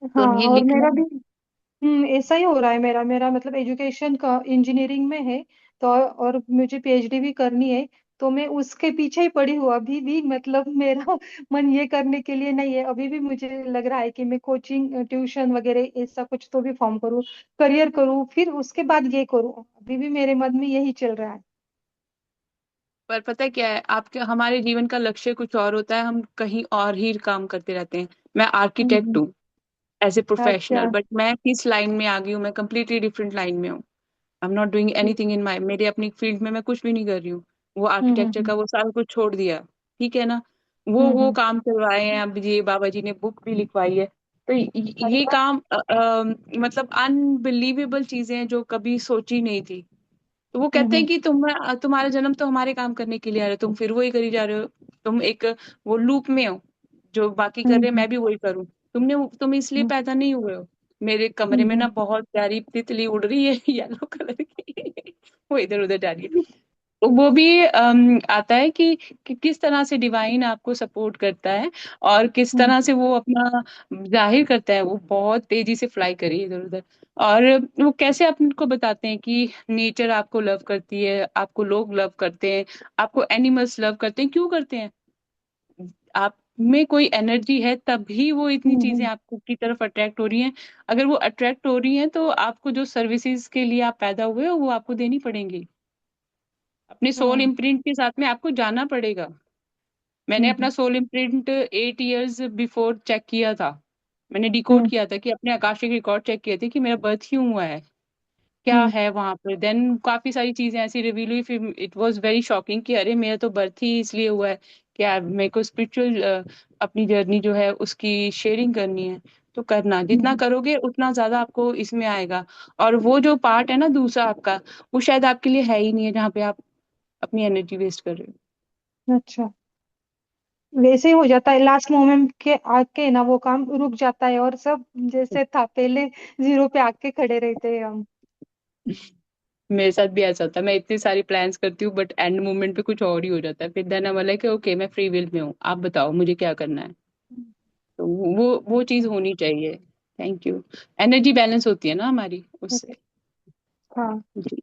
[SPEAKER 1] तो
[SPEAKER 4] हाँ,
[SPEAKER 1] ये
[SPEAKER 4] और
[SPEAKER 1] लिखना
[SPEAKER 4] मेरा भी
[SPEAKER 1] है।
[SPEAKER 4] ऐसा ही हो रहा है। मेरा मेरा मतलब एजुकेशन का इंजीनियरिंग में है। तो और मुझे पीएचडी भी करनी है। तो मैं उसके पीछे ही पड़ी हूँ अभी भी, मतलब मेरा मन ये करने के लिए नहीं है। अभी भी मुझे लग रहा है कि मैं कोचिंग ट्यूशन वगैरह ऐसा कुछ तो भी फॉर्म करूँ, करियर करूँ, फिर उसके बाद ये करूँ। अभी भी मेरे मन में यही चल रहा है।
[SPEAKER 1] पर पता है क्या है, आपके हमारे जीवन का लक्ष्य कुछ और होता है, हम कहीं और ही काम करते रहते हैं। मैं आर्किटेक्ट
[SPEAKER 4] हम्म।
[SPEAKER 1] हूँ एज ए
[SPEAKER 4] अच्छा।
[SPEAKER 1] प्रोफेशनल, बट मैं किस लाइन में आ गई हूँ, मैं कंप्लीटली डिफरेंट लाइन में हूँ। I am not doing anything in my, मेरे अपनी फील्ड में मैं कुछ भी नहीं कर रही हूँ। वो आर्किटेक्चर
[SPEAKER 4] हम्म।
[SPEAKER 1] का वो सारा कुछ छोड़ दिया, ठीक है ना। वो
[SPEAKER 4] हम्म।
[SPEAKER 1] काम करवाए हैं, अब ये बाबा जी ने बुक भी लिखवाई है। तो
[SPEAKER 4] अरे
[SPEAKER 1] ये
[SPEAKER 4] वाह।
[SPEAKER 1] काम मतलब अनबिलीवेबल चीजें हैं जो कभी सोची नहीं थी। तो वो कहते हैं
[SPEAKER 4] हम्म
[SPEAKER 1] कि तुम्हारा जन्म तो हमारे काम करने के लिए आ रहा है, तुम फिर वही करी जा रहे हो। तुम एक वो लूप में हो, जो बाकी कर रहे हैं
[SPEAKER 4] हम्म
[SPEAKER 1] मैं भी वही करूँ। तुम इसलिए
[SPEAKER 4] हम्म
[SPEAKER 1] पैदा नहीं हुए हो। मेरे कमरे में
[SPEAKER 4] हम्म
[SPEAKER 1] ना बहुत प्यारी तितली उड़ रही है येलो कलर की वो इधर उधर जा रही है। तो वो भी आता है कि किस तरह से डिवाइन आपको सपोर्ट करता है, और किस
[SPEAKER 4] हम्म
[SPEAKER 1] तरह से वो अपना जाहिर करता है। वो बहुत तेजी से फ्लाई करी इधर उधर। और वो कैसे आपको बताते हैं कि नेचर आपको लव करती है, आपको लोग लव करते हैं, आपको एनिमल्स लव करते हैं। क्यों करते हैं? आप में कोई एनर्जी है तभी वो इतनी चीजें
[SPEAKER 4] हम्म
[SPEAKER 1] आपको की तरफ अट्रैक्ट हो रही हैं। अगर वो अट्रैक्ट हो रही हैं तो आपको जो सर्विसेज के लिए आप पैदा हुए हो वो आपको देनी पड़ेंगी। अपने सोल
[SPEAKER 4] हाँ,
[SPEAKER 1] इम्प्रिंट के साथ में आपको जाना पड़ेगा। मैंने अपना
[SPEAKER 4] hmm
[SPEAKER 1] soul imprint 8 years before check किया था। मैंने डिकोड
[SPEAKER 4] हम्म
[SPEAKER 1] किया था कि अपने आकाशिक रिकॉर्ड चेक किए थे कि मेरा बर्थ क्यों हुआ है, क्या
[SPEAKER 4] हम्म
[SPEAKER 1] है वहां पर। देन काफी सारी चीजें ऐसी रिवील हुई, फिर इट वाज वेरी शॉकिंग कि अरे मेरा तो बर्थ ही इसलिए हुआ है। क्या मेरे को स्पिरिचुअल अपनी जर्नी जो है उसकी शेयरिंग करनी है। तो करना जितना
[SPEAKER 4] हम्म,
[SPEAKER 1] करोगे उतना ज्यादा आपको इसमें आएगा। और वो जो पार्ट है ना दूसरा आपका, वो शायद आपके लिए है ही नहीं है जहाँ पे आप अपनी एनर्जी वेस्ट कर रहे हो।
[SPEAKER 4] अच्छा, वैसे ही हो जाता है लास्ट मोमेंट के आके ना, वो काम रुक जाता है और सब जैसे था पहले, जीरो पे आके खड़े रहते हैं हम।
[SPEAKER 1] मेरे साथ भी ऐसा होता है, मैं इतनी सारी प्लान्स करती हूँ बट एंड मोमेंट पे कुछ और ही हो जाता है। फिर देन आई लाइक ओके मैं फ्री विल में हूँ, आप बताओ मुझे क्या करना है। तो वो चीज होनी चाहिए। Thank you. एनर्जी बैलेंस होती है ना हमारी उससे।
[SPEAKER 4] हाँ,
[SPEAKER 1] जी।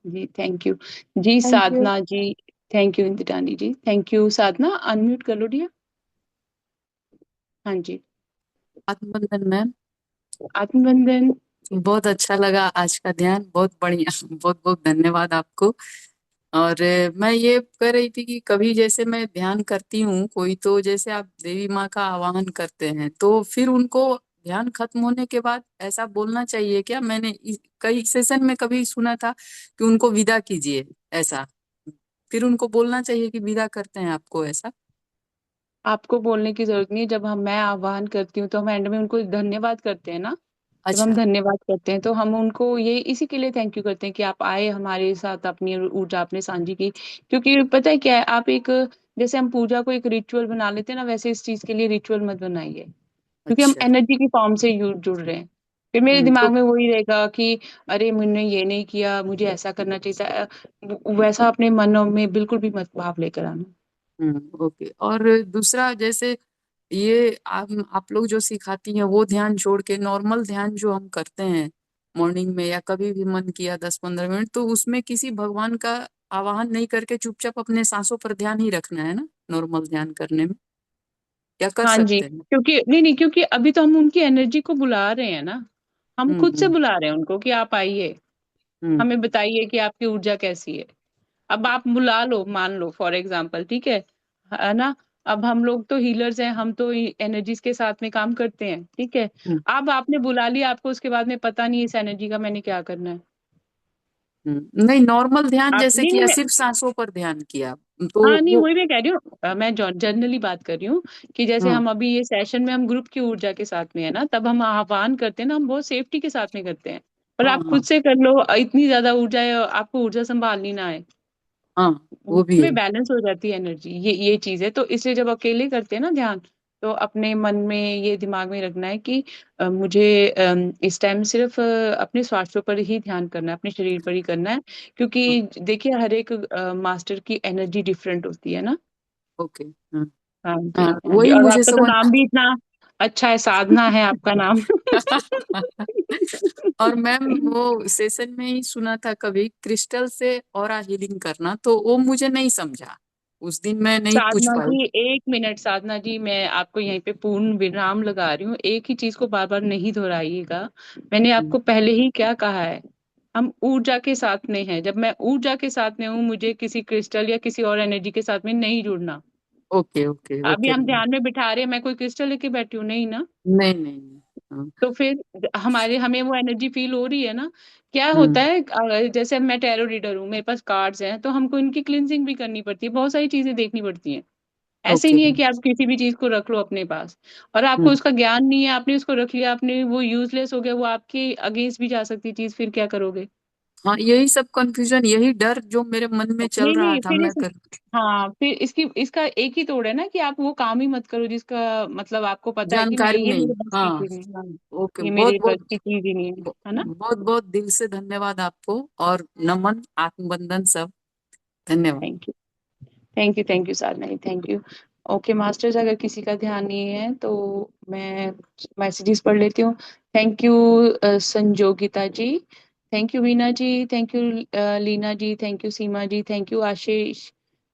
[SPEAKER 1] जी थैंक यू। जी
[SPEAKER 4] thank you.
[SPEAKER 1] Sadhana ji. Thank you Indrani ji, thank you. Sadhana unmute कर लो डियर। हाँ जी।
[SPEAKER 5] आत्मबंधन मैम।
[SPEAKER 1] आत्मबंधन।
[SPEAKER 5] बहुत अच्छा लगा आज का ध्यान, बहुत बढ़िया। बहुत बहुत धन्यवाद आपको। और मैं ये कह रही थी कि कभी जैसे मैं ध्यान करती हूँ कोई, तो जैसे आप देवी माँ का आवाहन करते हैं तो फिर उनको ध्यान खत्म होने के बाद ऐसा बोलना चाहिए क्या? मैंने कई सेशन में कभी सुना था कि उनको विदा कीजिए, ऐसा फिर उनको बोलना चाहिए कि विदा करते हैं आपको, ऐसा?
[SPEAKER 1] आपको बोलने की जरूरत नहीं है। जब मैं आह्वान करती हूँ तो हम एंड में उनको धन्यवाद करते हैं ना। जब हम
[SPEAKER 5] अच्छा।
[SPEAKER 1] धन्यवाद करते हैं तो हम उनको ये इसी के लिए थैंक यू करते हैं कि आप आए हमारे साथ, अपनी ऊर्जा आपने साझी की। क्योंकि पता है क्या है, आप एक जैसे हम पूजा को एक रिचुअल बना लेते हैं ना, वैसे इस चीज के लिए रिचुअल मत बनाइए। क्योंकि हम
[SPEAKER 5] अच्छा।
[SPEAKER 1] एनर्जी की फॉर्म से जुड़ रहे हैं। फिर मेरे
[SPEAKER 5] तो
[SPEAKER 1] दिमाग में वही रहेगा कि अरे मैंने ये नहीं किया, मुझे ऐसा करना चाहिए था। वैसा अपने मन में बिल्कुल भी मत भाव लेकर आना।
[SPEAKER 5] ओके। और दूसरा, जैसे ये आप लोग जो सिखाती हैं वो ध्यान छोड़ के नॉर्मल ध्यान जो हम करते हैं मॉर्निंग में या कभी भी मन किया 10-15 मिनट, तो उसमें किसी भगवान का आवाहन नहीं करके चुपचाप अपने सांसों पर ध्यान ही रखना है ना, नॉर्मल ध्यान करने में? क्या कर
[SPEAKER 1] हाँ जी,
[SPEAKER 5] सकते हैं?
[SPEAKER 1] क्योंकि नहीं नहीं, क्योंकि अभी तो हम उनकी एनर्जी को बुला रहे हैं ना। हम खुद से
[SPEAKER 5] हम्म
[SPEAKER 1] बुला रहे हैं उनको कि आप आइए,
[SPEAKER 5] हम्म
[SPEAKER 1] हमें बताइए कि आपकी ऊर्जा कैसी है। अब आप बुला लो, मान लो फॉर एग्जाम्पल, ठीक है ना। अब हम लोग तो हीलर्स हैं, हम तो एनर्जीज के साथ में काम करते हैं, ठीक है।
[SPEAKER 5] हम्म
[SPEAKER 1] अब आपने बुला लिया, आपको उसके बाद में पता नहीं इस एनर्जी का मैंने क्या करना है।
[SPEAKER 5] नहीं, नॉर्मल ध्यान
[SPEAKER 1] आप
[SPEAKER 5] जैसे
[SPEAKER 1] नहीं
[SPEAKER 5] किया,
[SPEAKER 1] नहीं,
[SPEAKER 5] सिर्फ सांसों पर ध्यान किया, तो
[SPEAKER 1] हाँ नहीं
[SPEAKER 5] वो।
[SPEAKER 1] वही मैं कह रही हूँ। मैं जनरली बात कर रही हूँ कि जैसे
[SPEAKER 5] हाँ
[SPEAKER 1] हम अभी ये सेशन में हम ग्रुप की ऊर्जा के साथ में है ना, तब हम आह्वान करते हैं ना, हम बहुत सेफ्टी के साथ में करते हैं। पर
[SPEAKER 5] हाँ
[SPEAKER 1] आप
[SPEAKER 5] हाँ
[SPEAKER 1] खुद से कर लो, इतनी ज्यादा ऊर्जा है, आपको ऊर्जा संभालनी ना है।
[SPEAKER 5] हाँ, वो भी है।
[SPEAKER 1] उसमें बैलेंस हो जाती है एनर्जी, ये चीज है। तो इसलिए जब अकेले करते हैं ना ध्यान, तो अपने मन में ये दिमाग में रखना है कि मुझे इस टाइम सिर्फ अपने स्वास्थ्य पर ही ध्यान करना है, अपने शरीर पर ही करना है। क्योंकि देखिए हर एक मास्टर की एनर्जी डिफरेंट होती है ना।
[SPEAKER 5] ओके। हाँ
[SPEAKER 1] हाँ जी,
[SPEAKER 5] हाँ,
[SPEAKER 1] हाँ जी।
[SPEAKER 5] वही
[SPEAKER 1] और
[SPEAKER 5] मुझे
[SPEAKER 1] आपका तो
[SPEAKER 5] समझ।
[SPEAKER 1] नाम भी इतना अच्छा है, साधना है आपका नाम
[SPEAKER 5] और मैम, वो सेशन में ही सुना था कभी क्रिस्टल से ऑरा हीलिंग करना, तो वो मुझे नहीं समझा, उस दिन मैं नहीं पूछ
[SPEAKER 1] साधना
[SPEAKER 5] पाई।
[SPEAKER 1] जी एक मिनट, साधना जी मैं आपको यहीं पे पूर्ण विराम लगा रही हूँ। एक ही चीज को बार बार नहीं दोहराइएगा। मैंने
[SPEAKER 5] हम्म,
[SPEAKER 1] आपको पहले ही क्या कहा है, हम ऊर्जा के साथ में हैं। जब मैं ऊर्जा के साथ में हूँ, मुझे किसी क्रिस्टल या किसी और एनर्जी के साथ में नहीं जुड़ना।
[SPEAKER 5] ओके ओके
[SPEAKER 1] अभी
[SPEAKER 5] ओके
[SPEAKER 1] हम
[SPEAKER 5] मैम।
[SPEAKER 1] ध्यान में बिठा रहे हैं, मैं कोई क्रिस्टल लेके बैठी हूँ नहीं ना।
[SPEAKER 5] नहीं नहीं नहीं। हाँ,
[SPEAKER 1] तो फिर हमें वो एनर्जी फील हो रही है ना। क्या होता
[SPEAKER 5] हम्म,
[SPEAKER 1] है, जैसे मैं टैरो रीडर हूँ, मेरे पास कार्ड्स हैं, तो हमको इनकी क्लिनजिंग भी करनी पड़ती है, बहुत सारी चीजें देखनी पड़ती हैं। ऐसे ही
[SPEAKER 5] ओके
[SPEAKER 1] नहीं है
[SPEAKER 5] मैम।
[SPEAKER 1] कि आप किसी भी चीज को रख लो अपने पास और आपको
[SPEAKER 5] हम्म,
[SPEAKER 1] उसका ज्ञान नहीं है, आपने उसको रख लिया, आपने वो यूजलेस हो गया, वो आपके अगेंस्ट भी जा सकती चीज, फिर क्या करोगे?
[SPEAKER 5] हाँ, यही सब कंफ्यूजन, यही डर जो मेरे मन में चल
[SPEAKER 1] नहीं
[SPEAKER 5] रहा
[SPEAKER 1] नहीं,
[SPEAKER 5] था
[SPEAKER 1] फिर
[SPEAKER 5] मैं कर।
[SPEAKER 1] हाँ, फिर इसका एक ही तोड़ है ना कि आप वो काम ही मत करो जिसका मतलब आपको पता है कि मैं
[SPEAKER 5] जानकारी
[SPEAKER 1] ये
[SPEAKER 5] नहीं।
[SPEAKER 1] मेरे बस की
[SPEAKER 5] हाँ।
[SPEAKER 1] चीज नहीं, हाँ,
[SPEAKER 5] ओके,
[SPEAKER 1] ये
[SPEAKER 5] बहुत
[SPEAKER 1] मेरे
[SPEAKER 5] बहुत
[SPEAKER 1] बस की चीज ही नहीं है ना।
[SPEAKER 5] बहुत बहुत दिल से धन्यवाद आपको, और नमन, आत्मबंधन सब। धन्यवाद।
[SPEAKER 1] Thank you, thank you, thank you Sadhana ji, thank you. Okay masters, अगर किसी का ध्यान नहीं है तो मैं मैसेजेस पढ़ लेती हूँ। Thank you Sanjogita ji, thank you Veena ji, thank you Leena ji, thank you Seema ji, thank you Ashish,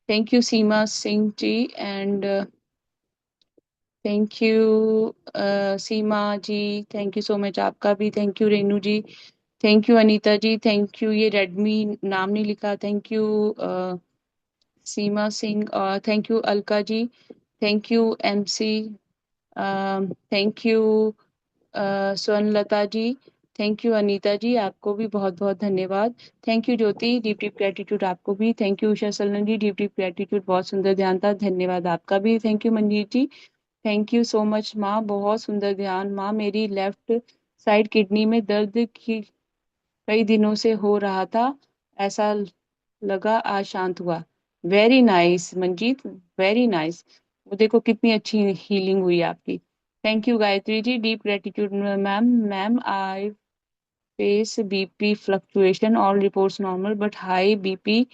[SPEAKER 1] thank you Seema Singh ji, and thank you Seema ji, thank you so much आपका भी, thank you Renu ji, thank you Anita ji, thank you, ये रेडमी नाम नहीं लिखा, थैंक यू सीमा सिंह, और thank you Alka ji, thank you MC, thank you Swarnlata ji, thank you Anita ji, आपको भी बहुत बहुत धन्यवाद। Thank you Jyoti, deep deep gratitude आपको भी। Thank you Usha Salan ji, deep deep gratitude, बहुत सुंदर ध्यान था, धन्यवाद आपका भी। Thank you Manjeet ji, thank you so much माँ, बहुत सुंदर ध्यान माँ। मेरी लेफ्ट साइड किडनी में दर्द की कई दिनों से हो रहा था, ऐसा लगा आज शांत हुआ। Very nice Manjeet, very nice. वो देखो कितनी अच्छी हीलिंग हुई आपकी। Thank you Gayatri ji, deep gratitude ma'am. Ma'am I face BP fluctuation, all reports normal but high BP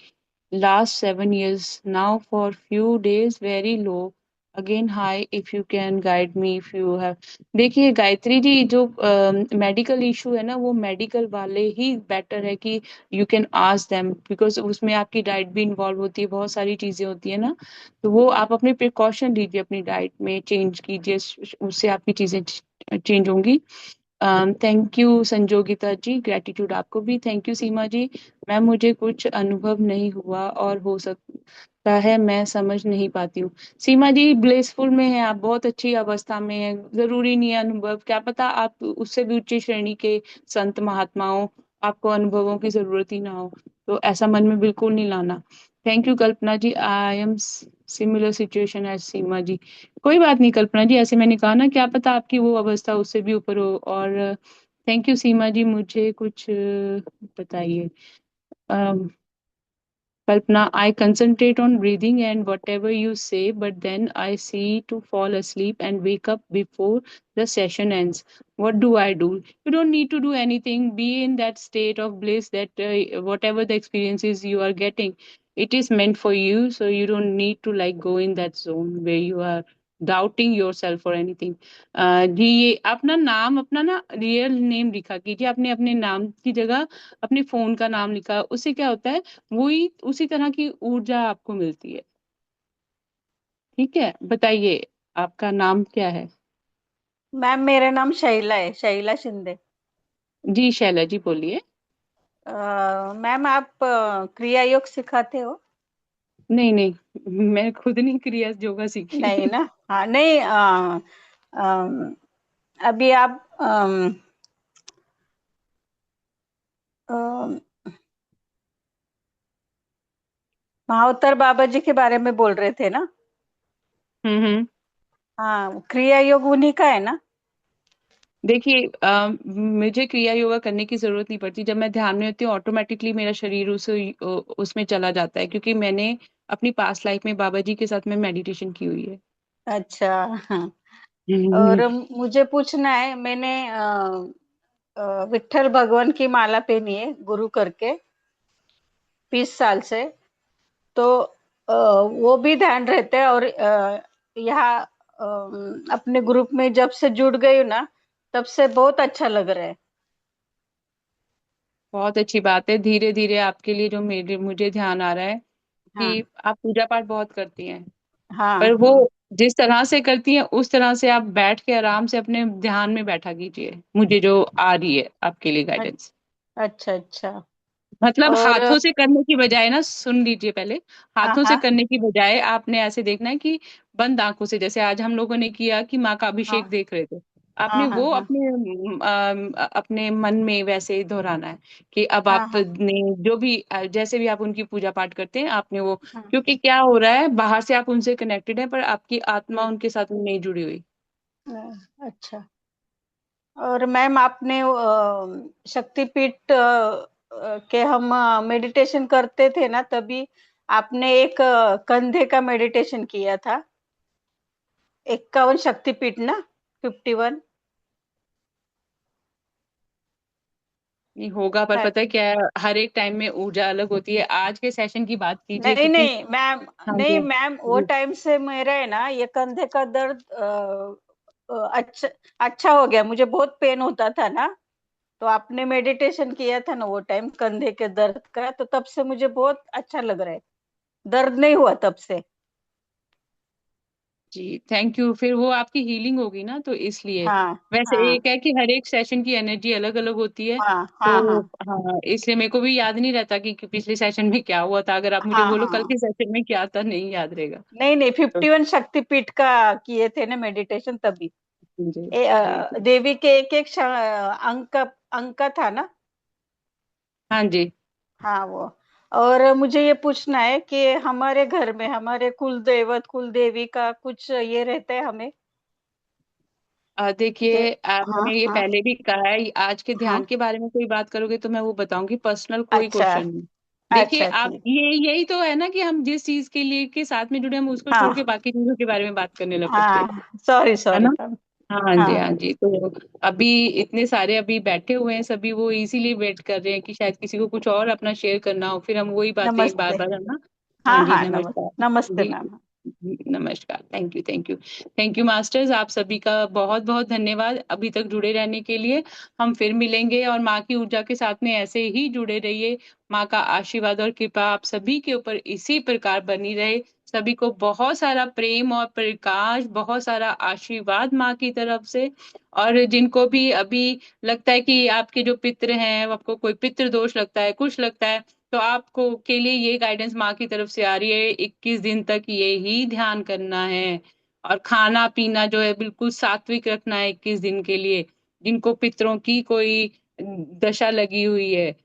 [SPEAKER 1] last 7 years now, for few days very low, again high, if you can guide me if you have। देखिए गायत्री जी, जो medical issue है ना, वो medical वाले ही better है कि you can ask them, because उसमें आपकी डाइट भी इन्वॉल्व होती है, बहुत सारी चीजें होती है ना, तो वो आप अपने प्रिकॉशन लीजिए, अपनी डाइट में चेंज कीजिए, उससे आपकी चीजें चेंज होंगी। Thank you Sanjogita ji, gratitude आपको भी। Thank you Seema ji, ma'am मुझे कुछ अनुभव नहीं हुआ और हो सकता है मैं समझ नहीं पाती हूँ। सीमा जी ब्लेसफुल में है आप, बहुत अच्छी अवस्था में है, जरूरी नहीं है अनुभव, क्या पता आप उससे भी उच्च श्रेणी के संत महात्माओं, आपको अनुभवों की जरूरत ही ना हो, तो ऐसा मन में बिल्कुल नहीं लाना। Thank you Kalpana ji, I am similar situation as Seema ji. कोई बात नहीं कल्पना जी, ऐसे मैंने कहा ना, क्या पता आपकी वो अवस्था उससे भी ऊपर हो। और थैंक यू सीमा जी, मुझे कुछ बताइए। Kalpana, I concentrate on breathing and whatever you say, but then I see to fall asleep and wake up before the session ends. What do I do? You don't need to do anything. Be in that state of bliss that whatever the experiences you are getting, it is meant for you. So you don't need to like go in that zone where you are doubting yourself or anything। जी ये अपना नाम, अपना ना real name लिखा कीजिए, आपने अपने नाम की जगह अपने फोन का नाम लिखा, उससे क्या होता है, वही उसी तरह की ऊर्जा आपको मिलती है। ठीक है, बताइए आपका नाम क्या है।
[SPEAKER 6] मैम मेरा नाम शैला है, शैला शिंदे।
[SPEAKER 1] जी शैला जी बोलिए।
[SPEAKER 6] मैम आप क्रिया योग सिखाते हो?
[SPEAKER 1] नहीं नहीं, मैं खुद नहीं क्रिया योगा सीखी।
[SPEAKER 6] नहीं ना? हाँ नहीं, अम, अभी आप अम, महावतार बाबा जी के बारे में बोल रहे थे ना?
[SPEAKER 1] हम्म।
[SPEAKER 6] हाँ, क्रिया योग उन्हीं का है ना?
[SPEAKER 1] देखिए मुझे क्रिया योगा करने की जरूरत नहीं पड़ती, जब मैं ध्यान में होती हूँ ऑटोमेटिकली मेरा शरीर उसमें चला जाता है, क्योंकि मैंने अपनी पास्ट लाइफ में बाबा जी के साथ में मेडिटेशन की हुई है।
[SPEAKER 6] अच्छा। हाँ।
[SPEAKER 1] हम्म।
[SPEAKER 6] और मुझे पूछना है, मैंने विठल भगवान की माला पहनी है गुरु करके 20 साल से, तो वो भी ध्यान रहते हैं। और यहाँ अपने ग्रुप में जब से जुड़ गई हूँ ना, तब से बहुत अच्छा लग रहा है।
[SPEAKER 1] बहुत अच्छी बात है, धीरे धीरे आपके लिए जो मेरे मुझे ध्यान आ रहा है
[SPEAKER 6] हाँ
[SPEAKER 1] कि आप पूजा पाठ बहुत करती हैं,
[SPEAKER 6] हाँ
[SPEAKER 1] पर वो
[SPEAKER 6] हाँ।
[SPEAKER 1] जिस तरह से करती हैं उस तरह से आप बैठ के आराम से अपने ध्यान में बैठा कीजिए, मुझे जो आ रही है आपके लिए गाइडेंस।
[SPEAKER 6] अच्छा अच्छा।
[SPEAKER 1] मतलब
[SPEAKER 6] और
[SPEAKER 1] हाथों से करने की बजाय ना, सुन लीजिए पहले,
[SPEAKER 6] हाँ
[SPEAKER 1] हाथों से
[SPEAKER 6] हाँ
[SPEAKER 1] करने की बजाय आपने ऐसे देखना है कि बंद आंखों से, जैसे आज हम लोगों ने किया कि माँ का
[SPEAKER 6] हाँ
[SPEAKER 1] अभिषेक देख रहे थे,
[SPEAKER 6] हाँ
[SPEAKER 1] आपने
[SPEAKER 6] हाँ
[SPEAKER 1] वो
[SPEAKER 6] हाँ
[SPEAKER 1] अपने अपने मन में वैसे ही दोहराना है कि अब
[SPEAKER 6] हाँ हाँ
[SPEAKER 1] आपने जो भी जैसे भी आप उनकी पूजा पाठ करते हैं आपने वो,
[SPEAKER 6] हाँ।
[SPEAKER 1] क्योंकि क्या हो रहा है, बाहर से आप उनसे कनेक्टेड है पर आपकी आत्मा
[SPEAKER 6] हम्म,
[SPEAKER 1] उनके साथ नहीं जुड़ी हुई।
[SPEAKER 6] अच्छा। और मैम आपने शक्तिपीठ के हम मेडिटेशन करते थे ना, तभी आपने एक कंधे का मेडिटेशन किया था, 51 शक्तिपीठ ना, 51।
[SPEAKER 1] नहीं होगा, पर पता है क्या है, हर एक टाइम में ऊर्जा अलग होती है। आज के सेशन की बात कीजिए,
[SPEAKER 6] नहीं
[SPEAKER 1] क्योंकि
[SPEAKER 6] नहीं मैम,
[SPEAKER 1] हाँ
[SPEAKER 6] नहीं
[SPEAKER 1] जी।
[SPEAKER 6] मैम, वो
[SPEAKER 1] जी।
[SPEAKER 6] टाइम से मेरा है ना ये कंधे का दर्द अच्छा अच्छा हो गया। मुझे बहुत पेन होता था ना, तो आपने मेडिटेशन किया था ना वो टाइम कंधे के दर्द का, तो तब से मुझे बहुत अच्छा लग रहा है, दर्द नहीं हुआ तब से।
[SPEAKER 1] जी थैंक यू। फिर वो आपकी हीलिंग होगी ना, तो इसलिए।
[SPEAKER 6] हाँ
[SPEAKER 1] वैसे
[SPEAKER 6] हाँ
[SPEAKER 1] एक है कि हर एक सेशन की एनर्जी अलग अलग होती है।
[SPEAKER 6] हाँ
[SPEAKER 1] तो
[SPEAKER 6] हाँ हाँ
[SPEAKER 1] हाँ, इसलिए मेरे को भी याद नहीं रहता कि पिछले सेशन में क्या हुआ था। अगर आप मुझे
[SPEAKER 6] हाँ
[SPEAKER 1] बोलो कल
[SPEAKER 6] हाँ।
[SPEAKER 1] के सेशन में क्या था, नहीं याद रहेगा।
[SPEAKER 6] नहीं नहीं,
[SPEAKER 1] तो
[SPEAKER 6] 51 शक्तिपीठ का किए थे ना मेडिटेशन तभी।
[SPEAKER 1] जी जी।
[SPEAKER 6] देवी के एक एक अंक अंक था ना।
[SPEAKER 1] हाँ जी।
[SPEAKER 6] हाँ वो। और मुझे ये पूछना है कि हमारे घर में हमारे कुल देवत कुल देवी का कुछ ये रहता है हमें। दे,
[SPEAKER 1] देखिए,
[SPEAKER 6] हाँ
[SPEAKER 1] मैंने ये
[SPEAKER 6] हाँ
[SPEAKER 1] पहले भी कहा है, आज के
[SPEAKER 6] हाँ।
[SPEAKER 1] ध्यान के बारे में कोई बात करोगे तो मैं वो बताऊंगी, पर्सनल कोई
[SPEAKER 6] अच्छा
[SPEAKER 1] क्वेश्चन नहीं। देखिए
[SPEAKER 6] अच्छा
[SPEAKER 1] आप,
[SPEAKER 6] ठीक।
[SPEAKER 1] ये यही तो है ना कि हम जिस चीज के लिए के साथ में जुड़े, हम उसको छोड़ के
[SPEAKER 6] हाँ
[SPEAKER 1] बाकी चीजों के बारे में बात करने लग पड़ते हैं,
[SPEAKER 6] हाँ, सॉरी
[SPEAKER 1] है
[SPEAKER 6] सॉरी
[SPEAKER 1] ना।
[SPEAKER 6] मैम।
[SPEAKER 1] हाँ जी,
[SPEAKER 6] हाँ,
[SPEAKER 1] हाँ जी। तो अभी इतने सारे अभी बैठे हुए हैं सभी, वो इसीलिए वेट कर रहे हैं कि शायद किसी को कुछ और अपना शेयर करना हो, फिर हम वही बातें बार
[SPEAKER 6] नमस्ते।
[SPEAKER 1] बार, है ना। हाँ
[SPEAKER 6] हाँ
[SPEAKER 1] जी,
[SPEAKER 6] हाँ,
[SPEAKER 1] नमस्कार।
[SPEAKER 6] नमस्ते
[SPEAKER 1] जी
[SPEAKER 6] मैम।
[SPEAKER 1] जी, नमस्कार। Thank you, thank you. Thank you masters, आप सभी का बहुत बहुत धन्यवाद अभी तक जुड़े रहने के लिए। हम फिर मिलेंगे, और माँ की ऊर्जा के साथ में ऐसे ही जुड़े रहिए। माँ का आशीर्वाद और कृपा आप सभी के ऊपर इसी प्रकार बनी रहे। सभी को बहुत सारा प्रेम और प्रकाश, बहुत सारा आशीर्वाद माँ की तरफ से। और जिनको भी अभी लगता है कि आपके जो पितृ हैं, आपको कोई पितृ दोष लगता है, कुछ लगता है, तो आपको के लिए ये गाइडेंस माँ की तरफ से आ रही है, 21 दिन तक ये ही ध्यान करना है। और खाना पीना जो है बिल्कुल सात्विक रखना है 21 दिन के लिए। जिनको पितरों की कोई दशा लगी हुई है,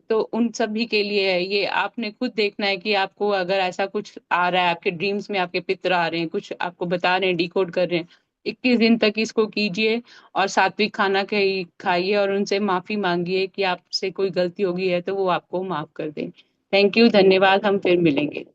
[SPEAKER 1] तो उन सभी के लिए है ये। आपने खुद देखना है कि आपको अगर ऐसा कुछ आ रहा है, आपके ड्रीम्स में आपके पितर आ रहे हैं, कुछ आपको बता रहे हैं, डिकोड कर रहे हैं, 21 दिन तक इसको कीजिए। और सात्विक खाना खाइए, और उनसे माफी मांगिए कि आपसे कोई गलती होगी है तो वो आपको माफ कर दें। थैंक यू, धन्यवाद। हम फिर मिलेंगे।